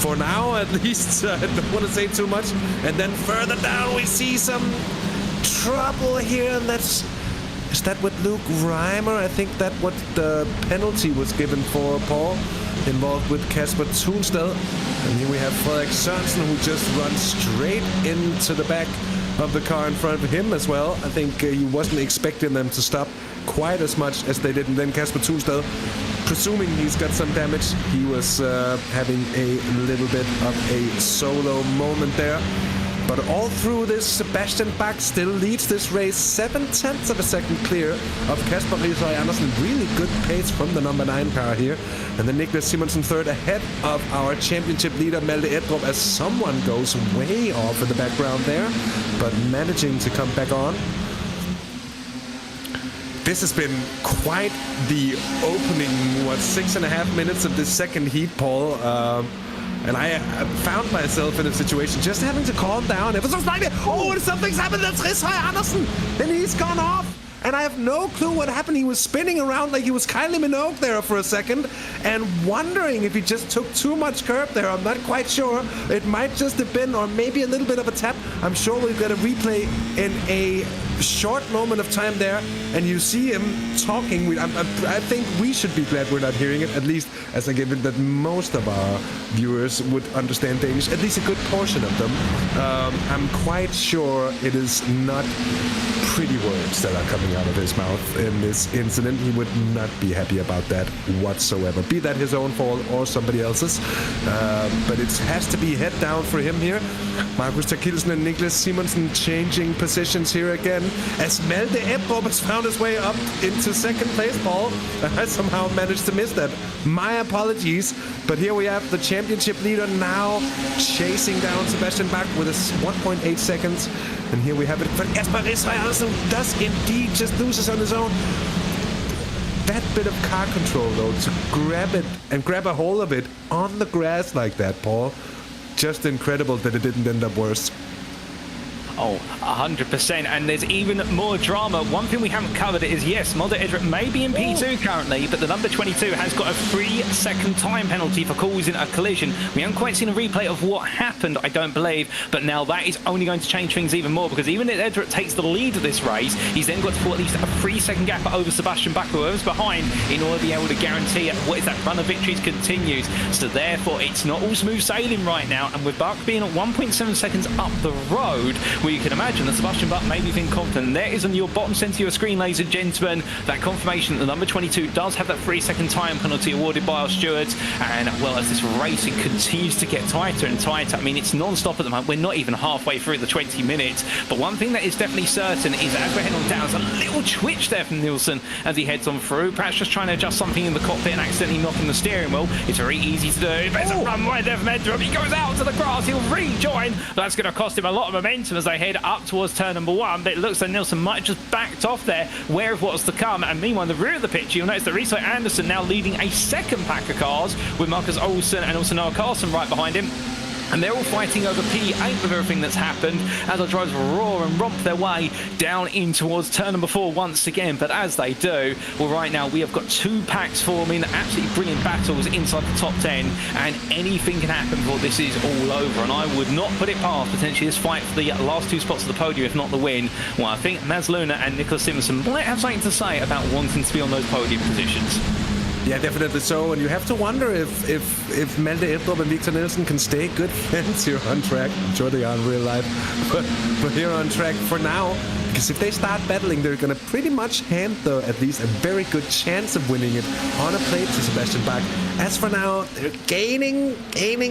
Speaker 2: For now, at least. I don't want to say too much. And then further down, we see some trouble here. And that's... Is that with Luke Reimer? I think that what the penalty was given for, Paul. Involved with Kasper Tunstall. And here we have Frederik Sørensen, who just runs straight into the back of the car in front of him as well. I think he wasn't expecting them to stop quite as much as they did. And then Kasper Tunstall, presuming he's got some damage, he was having a little bit of a solo moment there. But all through this, Sebastian Buck still leads this race 7/10 of a second clear of Kasper RaceSpotTV Andersen. Really good pace from the number 9 car here. And then Niklas Simonsen third, ahead of our championship leader Malte Ebdrup, as someone goes way off in the background there, but managing to come back on. This has been quite the opening, 6.5 minutes of this second heat, Paul. And I found myself in a situation just having to calm down ever so slightly. Oh, something's happened. That's RaceSpotTV Andersen. And he's gone off. And I have no clue what happened. He was spinning around like he was Kylie Minogue there for a second. And wondering if he just took too much curb there. I'm not quite sure. It might just have been, or maybe a little bit of a tap. I'm sure we've got a replay in a short moment of time there, and you see him talking. I think we should be glad we're not hearing it, at least as a given that most of our viewers would understand Danish, at least a good portion of them. I'm quite sure it is not pretty words that are coming out of his mouth in this incident. He would not be happy about that whatsoever, be that his own fault or somebody else's. But it has to be head down for him here. Markus Terkelsen and Niklas Simonsen changing positions here again, as Malte Ebdrup has found his way up into second place, Paul. I somehow managed to miss that. My apologies, but here we have the championship leader now chasing down Sebastian Bach with a 1.8 seconds. And here we have it. But Jesper Risøj does indeed just loses on his own. That bit of car control, though, to grab it and grab a hold of it on the grass like that, Paul. Just incredible that it didn't end up worse.
Speaker 1: Oh, 100%, and there's even more drama. One thing we haven't covered is, yes, Mulder Edric may be in P2 currently, but the number 22 has got a 3-second time penalty for causing a collision. We haven't quite seen a replay of what happened, I don't believe, but now that is only going to change things even more, because even if Edric takes the lead of this race, he's then got to put at least a 3-second gap over Sebastian Bach, whoever's behind, in order to be able to guarantee what is that run of victories continues. So therefore, it's not all smooth sailing right now, and with Bach being at 1.7 seconds up the road, where you can imagine that Sebastian Bach may be feeling confident. There is on your bottom centre of your screen, ladies and gentlemen, that confirmation that the number 22 does have that 3-second time penalty awarded by our stewards. And well, as this racing continues to get tighter and tighter, I mean, it's non-stop at the moment. We're not even halfway through the 20 minutes. But one thing that is definitely certain is as we're heading on down, there's a little twitch there from Nielsen as he heads on through. Perhaps just trying to adjust something in the cockpit and accidentally knocking the steering wheel. It's very easy to do. There's a run right there from Edrup. He goes out to the grass. He'll rejoin. That's going to cost him a lot of momentum as they head up towards turn number 1, but it looks like Nielsen might have just backed off there, aware of what's to come. And meanwhile, in the rear of the picture, you'll notice that Risøj Andersen now leading a second pack of cars with Marcus Olsen and also Noah Carlson right behind him. And they're all fighting over P8 with everything that's happened as our drivers roar and romp their way down in towards turn number 4 once again. But as they do, well, right now we have got 2 packs forming, absolutely brilliant battles inside the top 10, and anything can happen before this is all over. And I would not put it past potentially this fight for the last 2 spots of the podium, if not the win. Well, I think Mads Luna and Niklas Simonsen might have something to say about wanting to be on those podium positions.
Speaker 2: Yeah, definitely so. And you have to wonder if Malte Ebdrup and Victor Nielsen can stay good friends here on track. I'm sure they are in real life, but here on track for now. Because if they start battling, they're going to pretty much hand at least a very good chance of winning it on a plate to Sebastian Bach. As for now, they're gaining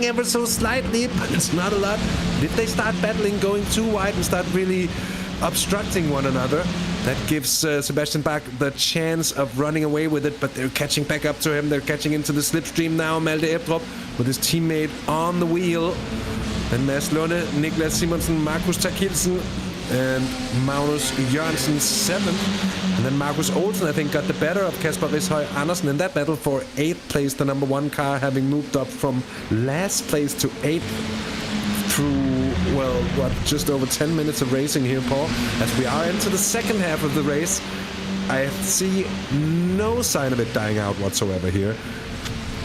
Speaker 2: ever so slightly, but it's not a lot. But if they start battling, going too wide and start really obstructing one another, that gives Sebastian Bach the chance of running away with it, but they're catching back up to him. They're catching into the slipstream now. Malte Ebdrup with his teammate on the wheel. And Mads Lunde, Niklas Simonsen, Markus Terkelsen, and Magnus Jørgensen 7th. And then Markus Olsen, I think, got the better of Jesper Risøj Andersen in that battle for 8th place, the number 1 car, having moved up from last place to 8th. Through, well, just over 10 minutes of racing here, Paul. As we are into the second half of the race, I see no sign of it dying out whatsoever here.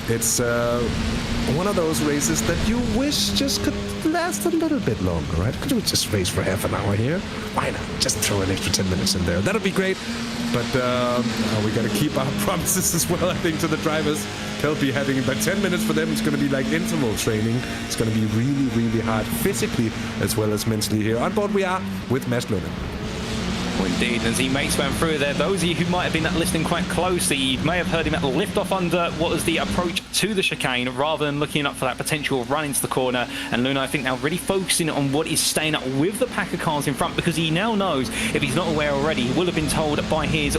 Speaker 2: It's one of those races that you wish just could last a little bit longer, right? Could we just race for half an hour here? Why not? Just throw an extra 10 minutes in there. That'll be great. But we got to keep our promises as well, I think, to the drivers. They'll be having about 10 minutes for them. It's going to be like interval training. It's going to be really, really hard physically as well as mentally here. On board we are with Mads Lunde.
Speaker 1: Well, indeed, as he makes way through there, those of you who might have been listening quite closely, you may have heard him lift off under what was the approach to the chicane rather than looking up for that potential run into the corner. And Luna, I think, now really focusing on what is staying up with the pack of cars in front, because he now knows, if he's not aware already, he will have been told by his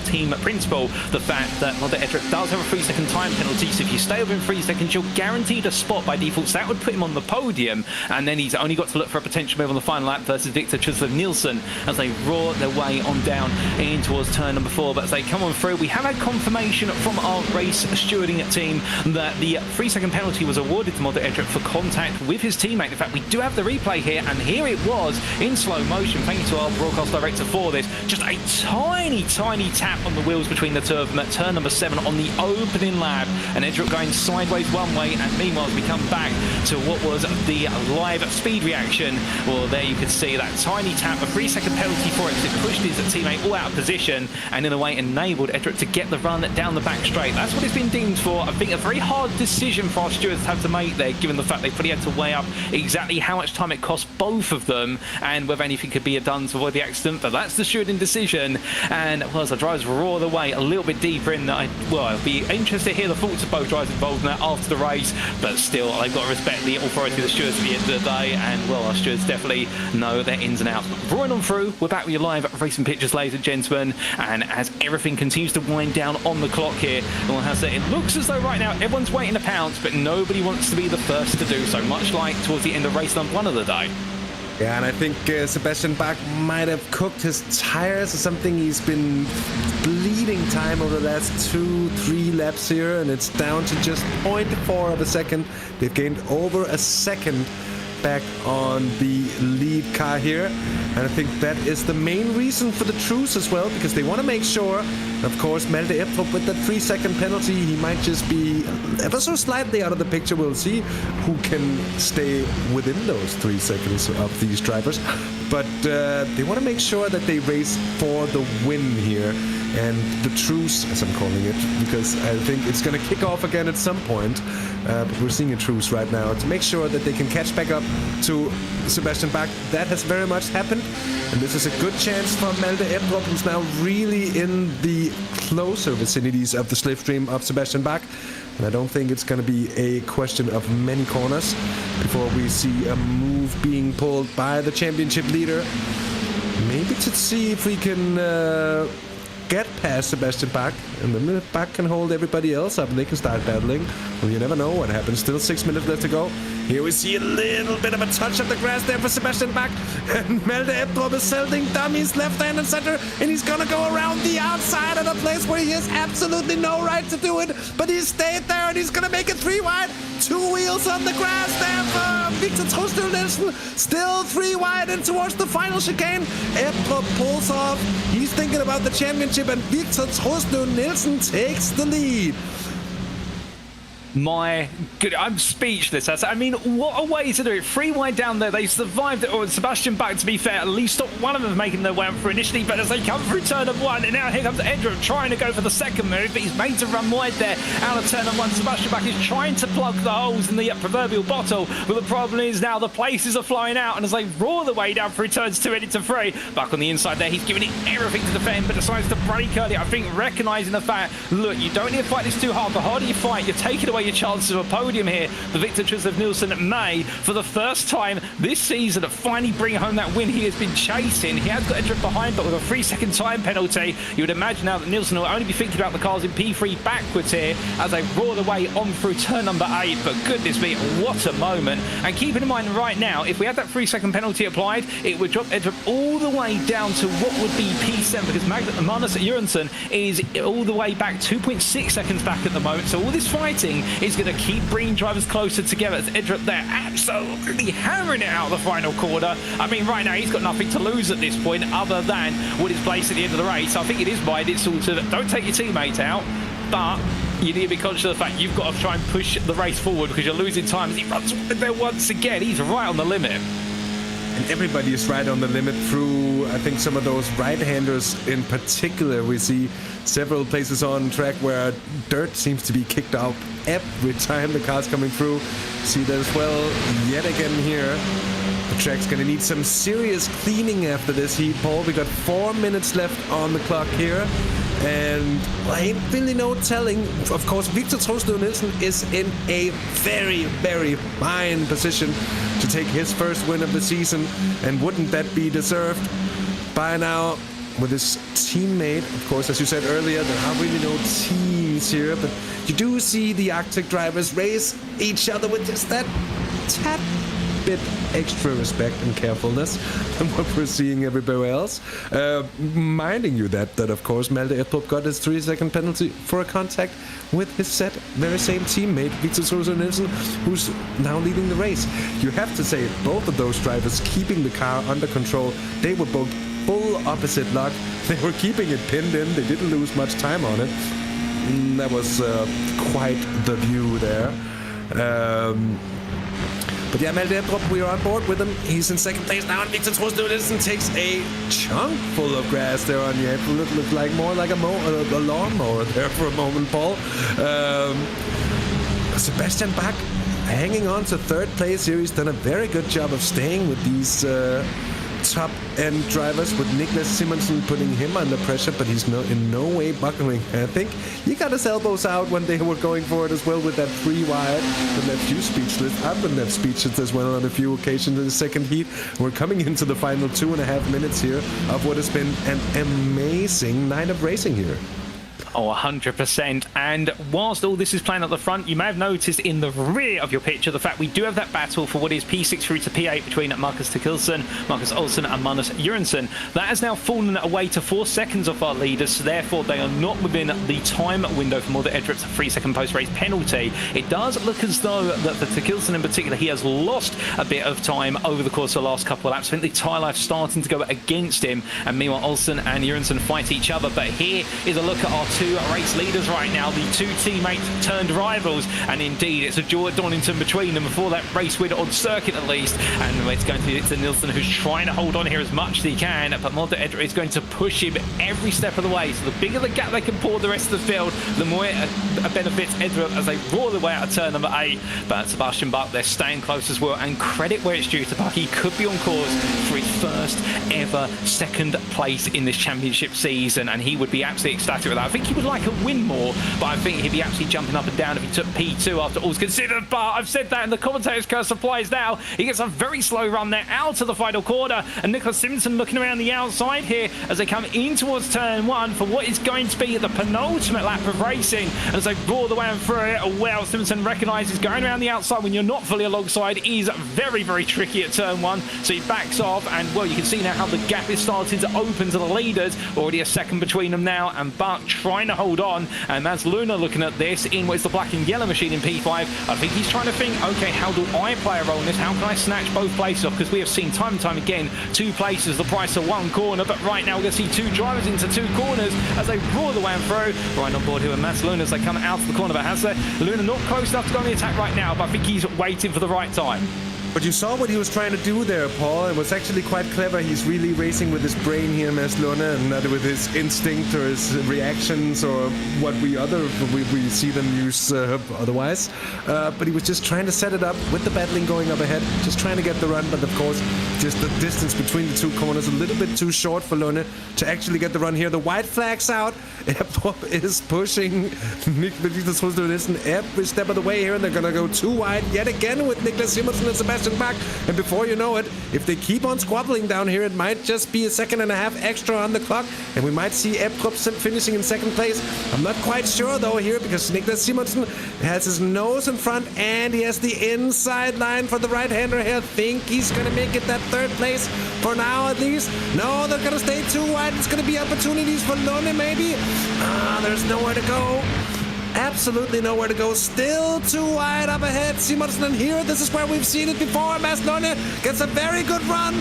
Speaker 1: team principal the fact that Mulder Edric does have a 3-second time penalty. So if you stay within 3 seconds, you're guaranteed a spot by default. So that would put him on the podium. And then he's only got to look for a potential move on the final lap versus Victor Nielsen as they roar their way on down in towards turn number 4. But as they come on through, we have had confirmation from our race stewarding team that the 3-second penalty was awarded to Mulder Edric for contact with his teammate. In fact, we do have the replay here, and here it was in slow motion. Thank you to our broadcast director for this. Just a tiny tap on the wheels between the two of them at turn number 7 on the opening lap, and Edric going sideways one way. And meanwhile, as we come back to what was the live speed reaction, well, there you can see that tiny tap, a 3-second penalty for exit pushed his teammate all out of position and in a way enabled Edrup to get the run down the back straight. That's what it's been deemed for. I think a very hard decision for our stewards to have to make there, given the fact they probably had to weigh up exactly how much time it cost both of them and whether anything could be done to avoid the accident. But that's the stewarding decision. And well, as the drivers roar the way a little bit deeper in, I'd be interested to hear the thoughts of both drivers involved in that after the race. But still, they've got to respect the authority of the stewards at the end of the day. And well, our stewards definitely know their ins and outs. But roaring on through, we're back with your live racing pictures, ladies and gentlemen. And as everything continues to wind down on the clock here, it looks as though right now everyone's waiting to pounce, but nobody wants to be the first to do so, much like towards the end of race number 1 of the day.
Speaker 2: Yeah, and I think Sebastian Bach might have cooked his tires or something. He's been bleeding time over the last 2-3 laps here, and it's down to just 0.4 of a second. They've gained over a second back on the lead car here, and I think that is the main reason for the truce as well, because they want to make sure, of course, Malte Ebdrup with that 3-second penalty, he might just be ever so slightly out of the picture. We'll see who can stay within those 3 seconds of these drivers, but they want to make sure that they race for the win here. And the truce, as I'm calling it, because I think it's going to kick off again at some point. But we're seeing a truce right now to make sure that they can catch back up to Sebastian Bach. That has very much happened. And this is a good chance for Malte Ebdrup, who's now really in the closer vicinities of the slipstream of Sebastian Bach. And I don't think it's going to be a question of many corners before we see a move being pulled by the championship leader. Maybe to see if we can get past Sebastian Bach, and then Bach can hold everybody else up and they can start battling. Well, you never know what happens. Still 6 minutes left to go. Here we see a little bit of a touch of the grass there for Sebastian Bach, and Malte Ebdrup is selling dummies left hand and center, and he's gonna go around the outside of the place where he has absolutely no right to do it, but he stayed there and he's gonna make it 3 wide. 2 wheels on the grass there for Victor Trostøl Nielsen. Still 3 wide and towards the final chicane. Ebdrup pulls off. He's thinking about the championship, and Victor Trostøl Nielsen takes the lead.
Speaker 1: My good, I'm speechless. I mean, what a way to do it. 3 wide down there. They survived it. Or Sebastian Bach, to be fair, at least stopped one of them making their way up for initially. But as they come through turn of 1, and now here comes Edrup trying to go for the second move. But he's made to run wide there out of turn of 1. Sebastian Bach is trying to plug the holes in the proverbial bottle. But the problem is now the places are flying out. And as they roar the way down through turns 2 and into 3, Bach on the inside there, he's giving it everything to defend, but decides to brake early. I think recognising the fact, look, you don't need to fight this too hard. The harder you fight, you're taking away your chances of a podium here. The Victor Trostøl Nielsen may, for the first time this season, finally bring home that win he has been chasing. He has got Edrup behind, but with a 3-second time penalty, you would imagine now that Nielsen will only be thinking about the cars in P3 backwards here as they roar the way on through turn number 8. But goodness me, what a moment. And keeping in mind right now, if we had that 3-second penalty applied, it would drop Edrup all the way down to what would be P7, because Magnus Jørgensen is all the way back 2.6 seconds back at the moment. So all this fighting is going to keep bringing drivers closer together. As Edrup there absolutely hammering it out of the final corner. I mean, right now he's got nothing to lose at this point other than what his place at the end of the race. I think it is by this sort of, don't take your teammate out, but you need to be conscious of the fact you've got to try and push the race forward because you're losing time as he runs there once again. He's right on the limit.
Speaker 2: And everybody is right on the limit through, I think, some of those right-handers in particular. We see several places on track where dirt seems to be kicked out every time the car's coming through. See that as well yet again here. The track's going to need some serious cleaning after this heat, Paul. We got 4 minutes left on the clock here. And ain't really no telling. Of course, Victor Trostøl Nielsen is in a very, very fine position to take his first win of the season. And wouldn't that be deserved by now with his teammate? Of course, as you said earlier, there are really no teams here. But you do see the Arctic drivers race each other with just that tad bit extra respect and carefulness than what we're seeing everywhere else. Minding you that of course Malte Ebdrup got his 3-second penalty for a contact with his very same teammate Victor Trostøl Nielsen, who's now leading the race. You have to say both of those drivers keeping the car under control. They were both full opposite luck. They were keeping it pinned in. They didn't lose much time on it. That was quite the view there. But yeah, Malte Ebdrup, we are on board with him. He's in second place now, and Victor Trost takes a chunk full of grass there on the apron. It looked like more like a lawnmower there for a moment, Paul. Sebastian Bach hanging on to third place here. He's done a very good job of staying with these top-end drivers, with Niklas Simonsen putting him under pressure, but he's in no way buckling. I think he got his elbows out when they were going for it as well with that 3 wide that left you speechless. I've been left speechless as well on a few occasions in the second heat. We're coming into the final 2.5 minutes here of what has been an amazing night of racing here.
Speaker 1: Oh, 100%. And whilst all this is playing at the front, you may have noticed in the rear of your picture the fact we do have that battle for what is P6 through to P8 between Markus Tekilsen, Marcus Olsen and Magnus Jørgensen. That has now fallen away to 4 seconds off our leaders, so therefore they are not within the time window for Malte Ebdrup's 3-second post-race penalty. It does look as though that for Tekilsen in particular, he has lost a bit of time over the course of the last couple of laps. I think the tyre life starting to go against him, and meanwhile Olsen and Jørgensen fight each other. But here is a look at our 2 race leaders right now, the 2 teammates turned rivals, and indeed it's a duel at Donington between them before that race win on circuit at least. And it's going to be Nilsson who's trying to hold on here as much as he can, but Malte Ebdrup is going to push him every step of the way. So the bigger the gap they can pour the rest of the field, the more it benefits Ebdrup as they roar their way out of turn number 8. But Sebastian Bach, they're staying close as well, and credit where it's due to Bach. He could be on course for his first ever second place in this championship season, and he would be absolutely ecstatic with that. I think he would like a win more, but I think he'd be absolutely jumping up and down if he took P2 after all's considered. But I've said that, and the commentator's curse applies now. He gets a very slow run there out of the final corner, and Niklas Simonsen looking around the outside here as they come in towards turn 1 for what is going to be the penultimate lap of racing. And as they roar the way through it, well, Simonsen recognises going around the outside when you're not fully alongside is very, very tricky at turn 1, so he backs off, and well, you can see now how the gap is starting to open to the leaders. Already a second between them now, and Bach trying to hold on, and Mats Luna looking at this in what is the black and yellow machine in P5. I think he's trying to think, okay, how do I play a role in this? How can I snatch both places off? Because we have seen time and time again 2 places the price of 1 corner, but right now we're going to see 2 drivers into 2 corners as they roar the way through. Right on board here with Mats Luna as they come out of the corner, but Luna not close enough to go on the attack right now, but I think he's waiting for the right time.
Speaker 2: But you saw what he was trying to do there, Paul. It was actually quite clever. He's really racing with his brain here, Mats Luna, and not with his instinct or his reactions or what we see them use otherwise. But he was just trying to set it up with the battling going up ahead, just trying to get the run. But of course, just the distance between the 2 corners a little bit too short for Luna to actually get the run here. The white flag's out. Ebdrup is pushing Niklas Simonsen every step of the way here, and they're going to go 2 wide yet again with Niklas Simonsen and Sebastian Bach. And before you know it, if they keep on squabbling down here, it might just be a 1.5 seconds extra on the clock, and we might see Ebdrup finishing in 2nd place. I'm not quite sure though here, because Niklas Simonsen has his nose in front and he has the inside line for the right-hander here. I think he's going to make it that 3rd place for now at least. No, they're going to stay 2 wide. It's going to be opportunities for Lone maybe. There's nowhere to go. Absolutely nowhere to go. Still 2 wide up ahead. Simonsen, and here, this is where we've seen it before. Mats Lone gets a very good run.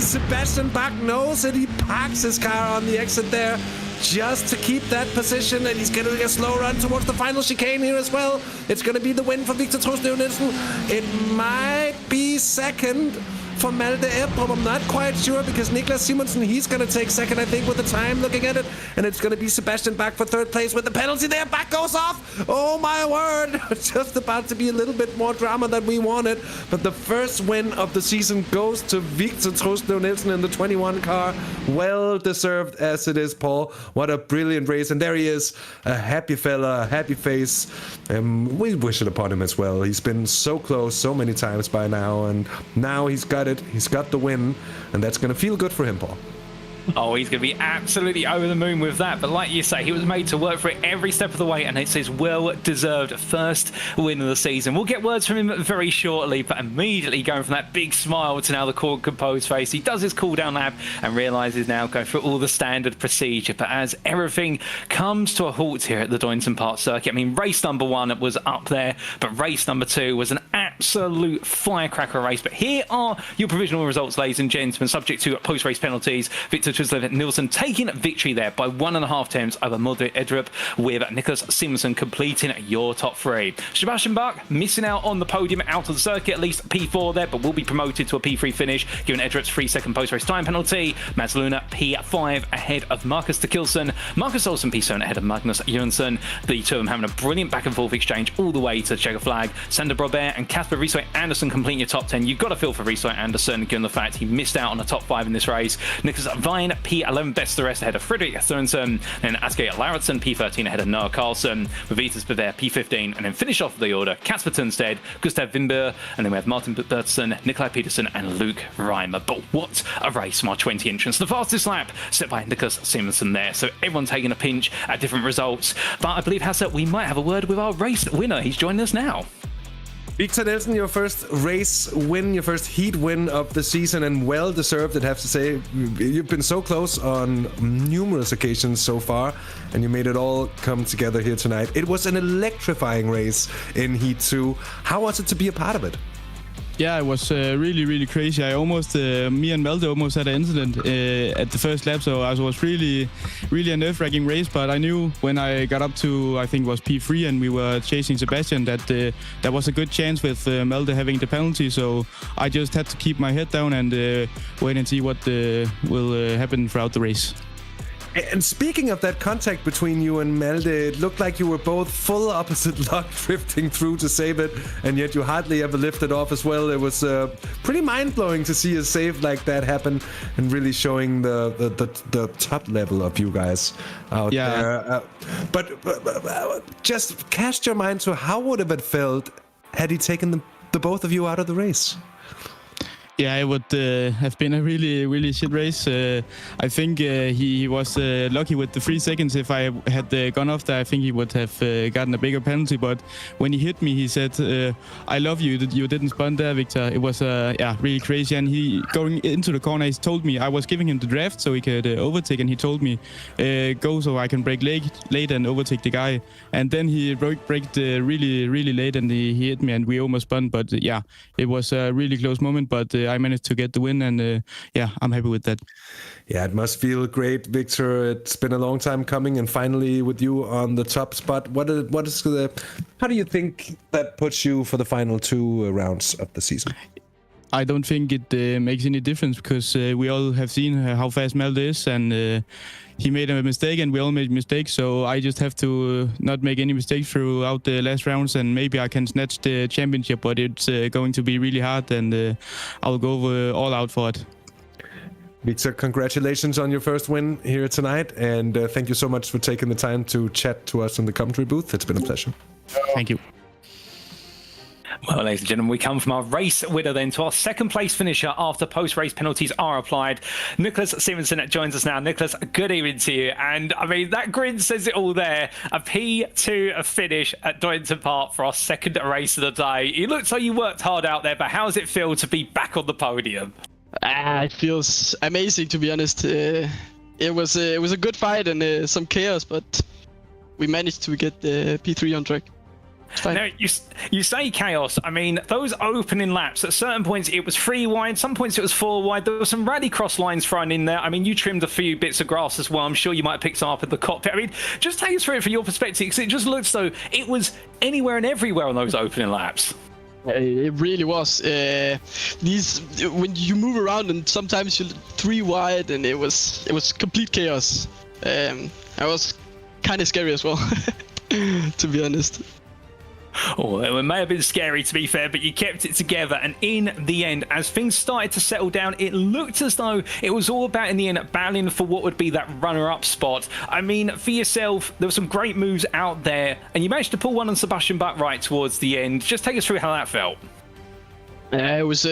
Speaker 2: Sebastian Bach knows it. He parks his car on the exit there just to keep that position, and he's getting a slow run towards the final chicane here as well. It's going to be the win for Victor Trost Nilsson. It might be 2nd for Malte Ebdrup. I'm not quite sure, because Niklas Simonsen, he's going to take 2nd, I think, with the time looking at it. And it's going to be Sebastian Bach for 3rd place with the penalty there. Bach goes off. Oh my word. Just about to be a little bit more drama than we wanted. But the first win of the season goes to Victor Trost Nilsson in the 21 car. Well deserved as it is, Paul. What a brilliant race. And there he is, a happy fella, a happy face. We wish it upon him as well. He's been so close so many times by now, and now he's got it. He's got the win, and that's going to feel good for him, Paul.
Speaker 1: Oh, he's going to be absolutely over the moon with that. But like you say, he was made to work for it every step of the way, and it's his well-deserved first win of the season. We'll get words from him very shortly, but immediately going from that big smile to now the cool, composed face. He does his cool-down lap and realises now going through all the standard procedure. But as everything comes to a halt here at the Donington Park circuit, I mean, race number 1 was up there, but race number 2 was an absolute absolute firecracker race. But here are your provisional results, ladies and gentlemen, subject to post-race penalties. Victor Trislev-Nielsen taking victory there by 1.5 tenths over Mulder Edrup, with Nicholas Simonsen completing your top 3. Sebastian Bach missing out on the podium out of the circuit, at least P4 there, but will be promoted to a P3 finish, given Edrup's 3-second post-race time penalty. Mats Luna P5 ahead of Marcus de Kilson. Marcus Olsen P7 ahead of Magnus Jönsson. The two of them having a brilliant back and forth exchange all the way to the checker flag. Sander Brobert and Kasper Risoy Andersen completing your top 10. You've got to feel for Risoy Andersen, given the fact he missed out on the top 5 in this race. Nicholas Vine P11 best of the rest ahead of Fredrik Sørensen. Then Asger Lauritsen P13 ahead of Noah Carlson. With Vitas Bever P15. And then finish off the order, Kasper Tunstedt, Gustav Wimber, and then we have Martin Bertelsen, Nikolai Peterson and Luke Reimer. But what a race from our 20 entrants. The fastest lap set by Nicholas Simonsen there. So everyone taking a pinch at different results. But I believe, Hasse, we might have a word with our race winner. He's joining us now.
Speaker 2: Victor Nielsen, your first race win, your first heat win of the season, and well deserved, I'd have to say. You've been so close on numerous occasions so far, and you made it all come together here tonight. It was an electrifying race in Heat 2. How was it to be a part of it?
Speaker 5: Yeah, it was really, really crazy. Me and Malte almost had an incident at the first lap, so it was really, really a nerve-wracking race. But I knew when I got up to, I think it was P3, and we were chasing Sebastian, that there was a good chance with Malte having the penalty. So I just had to keep my head down and wait and see what will happen throughout the race.
Speaker 2: And speaking of that contact between you and Malte, it looked like you were both full opposite luck drifting through to save it, and yet you hardly ever lifted off as well. It was pretty mind-blowing to see a save like that happen, and really showing the top level of you guys out there. But just cast your mind to how would it have felt had he taken the both of you out of the race?
Speaker 5: Yeah, it would have been a really, really shit race. I think he was lucky with the 3 seconds. If I had gone off there, I think he would have gotten a bigger penalty. But when he hit me, he said, I love you, that you didn't spun there, Victor. It was really crazy. And he, going into the corner, he told me, I was giving him the draft so he could overtake, and he told me, go so I can brake late and overtake the guy. And then he braked really, really late, and he hit me, and we almost spun. But it was a really close moment, but I managed to get the win, and I'm happy with that.
Speaker 2: Yeah, it must feel great, Victor. It's been a long time coming, and finally with you on the top spot. How do you think that puts you for the final 2 rounds of the season?
Speaker 5: I don't think it makes any difference, because we all have seen how fast Malte is, and he made a mistake, and we all made mistakes. So I just have to not make any mistakes throughout the last rounds, and maybe I can snatch the championship. But it's going to be really hard, and I'll go all out for it.
Speaker 2: Victor, congratulations on your first win here tonight, and thank you so much for taking the time to chat to us in the commentary booth. It's been a pleasure.
Speaker 5: Thank you.
Speaker 1: Well, ladies and gentlemen, we come from our race winner then to our second place finisher after post-race penalties are applied. Nicholas Simonsen joins us now. Nicholas, good evening to you. And I mean, that grin says it all there. A P2 finish at Donington Park for our second race of the day. You looked like you worked hard out there, but how does it feel to be back on the podium?
Speaker 4: It feels amazing, to be honest. It was a good fight and some chaos, but we managed to get the P3 on track.
Speaker 1: Now, you say chaos. I mean, those opening laps, at certain points it was 3 wide, some points it was 4 wide. There were some rallycross lines thrown in there. I mean, you trimmed a few bits of grass as well. I'm sure you might have picked some up at the cockpit. I mean, just take us through it from your perspective, because it just looks though it was anywhere and everywhere on those opening laps.
Speaker 4: It really was. When you move around and sometimes you're 3 wide, and it was complete chaos. It was kind of scary as well, to be honest.
Speaker 1: Oh, it may have been scary, to be fair, but you kept it together. And in the end, as things started to settle down, it looked as though it was all about, in the end, battling for what would be that runner-up spot. I mean, for yourself, there were some great moves out there, and you managed to pull one on Sebastian Bach right towards the end. Just take us through how that felt.
Speaker 4: It was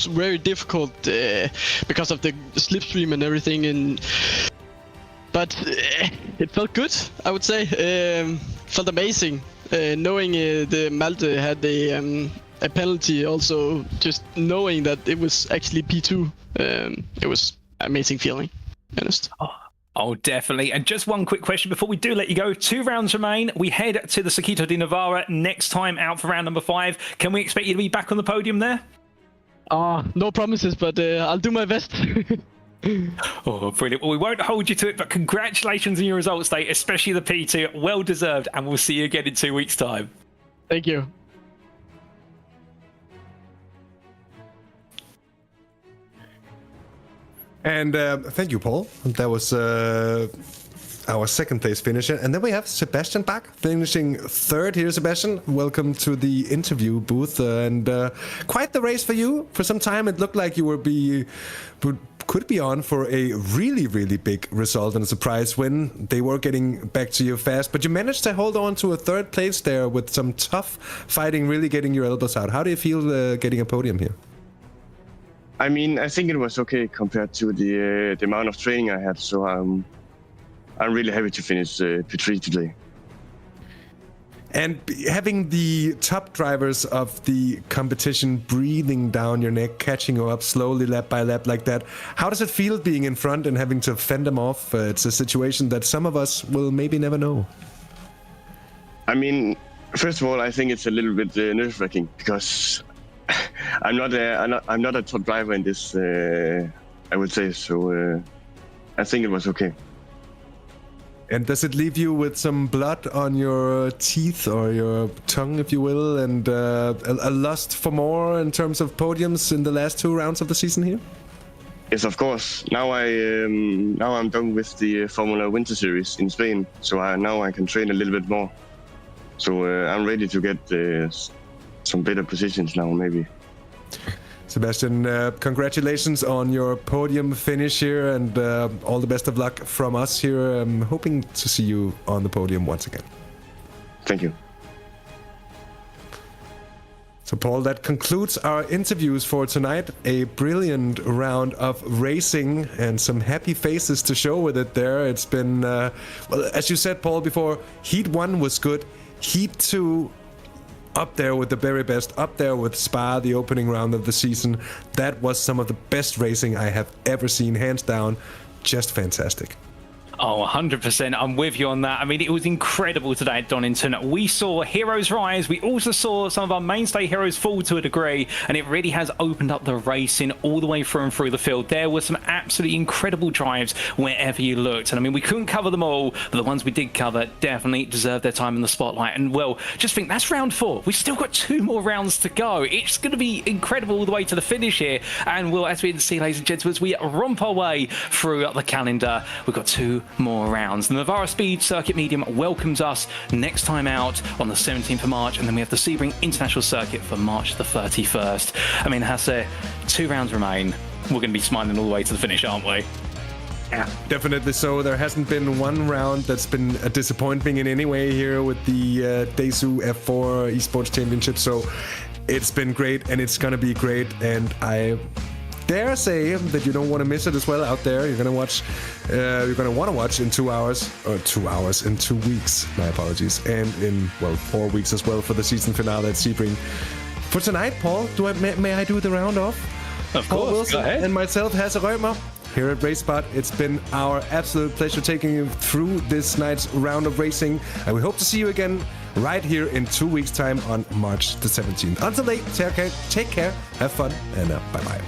Speaker 4: very difficult because of the slipstream and everything, but it felt good, I would say. Felt amazing. Knowing the Malte had a penalty, also just knowing that it was actually P2, it was amazing feeling, honest.
Speaker 1: Oh, definitely. And just one quick question before we do let you go. 2 rounds remain. We head to the Circuito de Navarra next time out for round number 5. Can we expect you to be back on the podium there?
Speaker 4: No promises, but I'll do my best.
Speaker 1: Oh, brilliant. Well, we won't hold you to it, but congratulations on your results day, especially the P2. Well deserved, and we'll see you again in 2 weeks' time.
Speaker 4: Thank you.
Speaker 2: And thank you, Paul. That was our second place finisher. And then we have Sebastian Bach finishing third here. Sebastian, welcome to the interview booth. And quite the race for you. For some time, it looked like you could be on for a really, really big result and a surprise win. They were getting back to you fast, but you managed to hold on to a third place there with some tough fighting, really getting your elbows out. How do you feel getting a podium here?
Speaker 6: I mean, I think it was okay compared to the amount of training I had. So I'm really happy to finish P3 today.
Speaker 2: And having the top drivers of the competition breathing down your neck, catching you up slowly lap by lap like that, how does it feel being in front and having to fend them off? It's a situation that some of us will maybe never know.
Speaker 6: I mean, first of all, I think it's a little bit nerve-wracking because I'm not a top driver in this, I would say. So I think it was okay.
Speaker 2: And does it leave you with some blood on your teeth or your tongue, if you will, and a lust for more in terms of podiums in the last 2 rounds of the season here?
Speaker 6: Yes, of course. Now I'm done with the Formula Winter Series in Spain, so now I can train a little bit more. So I'm ready to get some better positions now, maybe.
Speaker 2: Sebastian, congratulations on your podium finish here, and all the best of luck from us here. I'm hoping to see you on the podium once again.
Speaker 6: Thank you.
Speaker 2: So, Paul, that concludes our interviews for tonight. A brilliant round of racing and some happy faces to show with it there. It's been, well, as you said, Paul, before, Heat 1 was good. Heat 2... up there with the very best, up there with Spa, the opening round of the season. That was some of the best racing I have ever seen, hands down. Just fantastic.
Speaker 1: Oh, 100%. I'm with you on that. I mean, it was incredible today at Donington. We saw heroes rise. We also saw some of our mainstay heroes fall to a degree, and it really has opened up the racing all the way through and through the field. There were some absolutely incredible drives wherever you looked. And I mean, we couldn't cover them all, but the ones we did cover definitely deserved their time in the spotlight. And well, just think that's round 4. We've still got 2 more rounds to go. It's going to be incredible all the way to the finish here. And well, as we can see, ladies and gentlemen, as we romp our way through the calendar, we've got 2 more rounds. The Navarra Speed Circuit Medium welcomes us next time out on the 17th of March, and then we have the Sebring International Circuit for March the 31st. I mean, Hasse, 2 rounds remain. We're going to be smiling all the way to the finish, aren't we?
Speaker 2: Yeah, definitely so. There hasn't been one round that's been a disappointment in any way here with the Daisu F4 Esports Championship. So it's been great, and it's going to be great, and I dare say that you don't want to miss it as well out there. You're gonna watch. You're gonna want to watch in 2 hours, or 2 hours in 2 weeks. My apologies, and in 4 weeks as well for the season finale at Sebring. For tonight, Paul, may I do the round off?
Speaker 1: Of
Speaker 2: Paul
Speaker 1: course,
Speaker 2: Wilson
Speaker 1: go ahead.
Speaker 2: and myself, Hasse Rømer, here at RaceSpot. It's been our absolute pleasure taking you through this night's round of racing, and we hope to see you again right here in 2 weeks' time on March the 17th. Until then, take care, have fun, and bye-bye.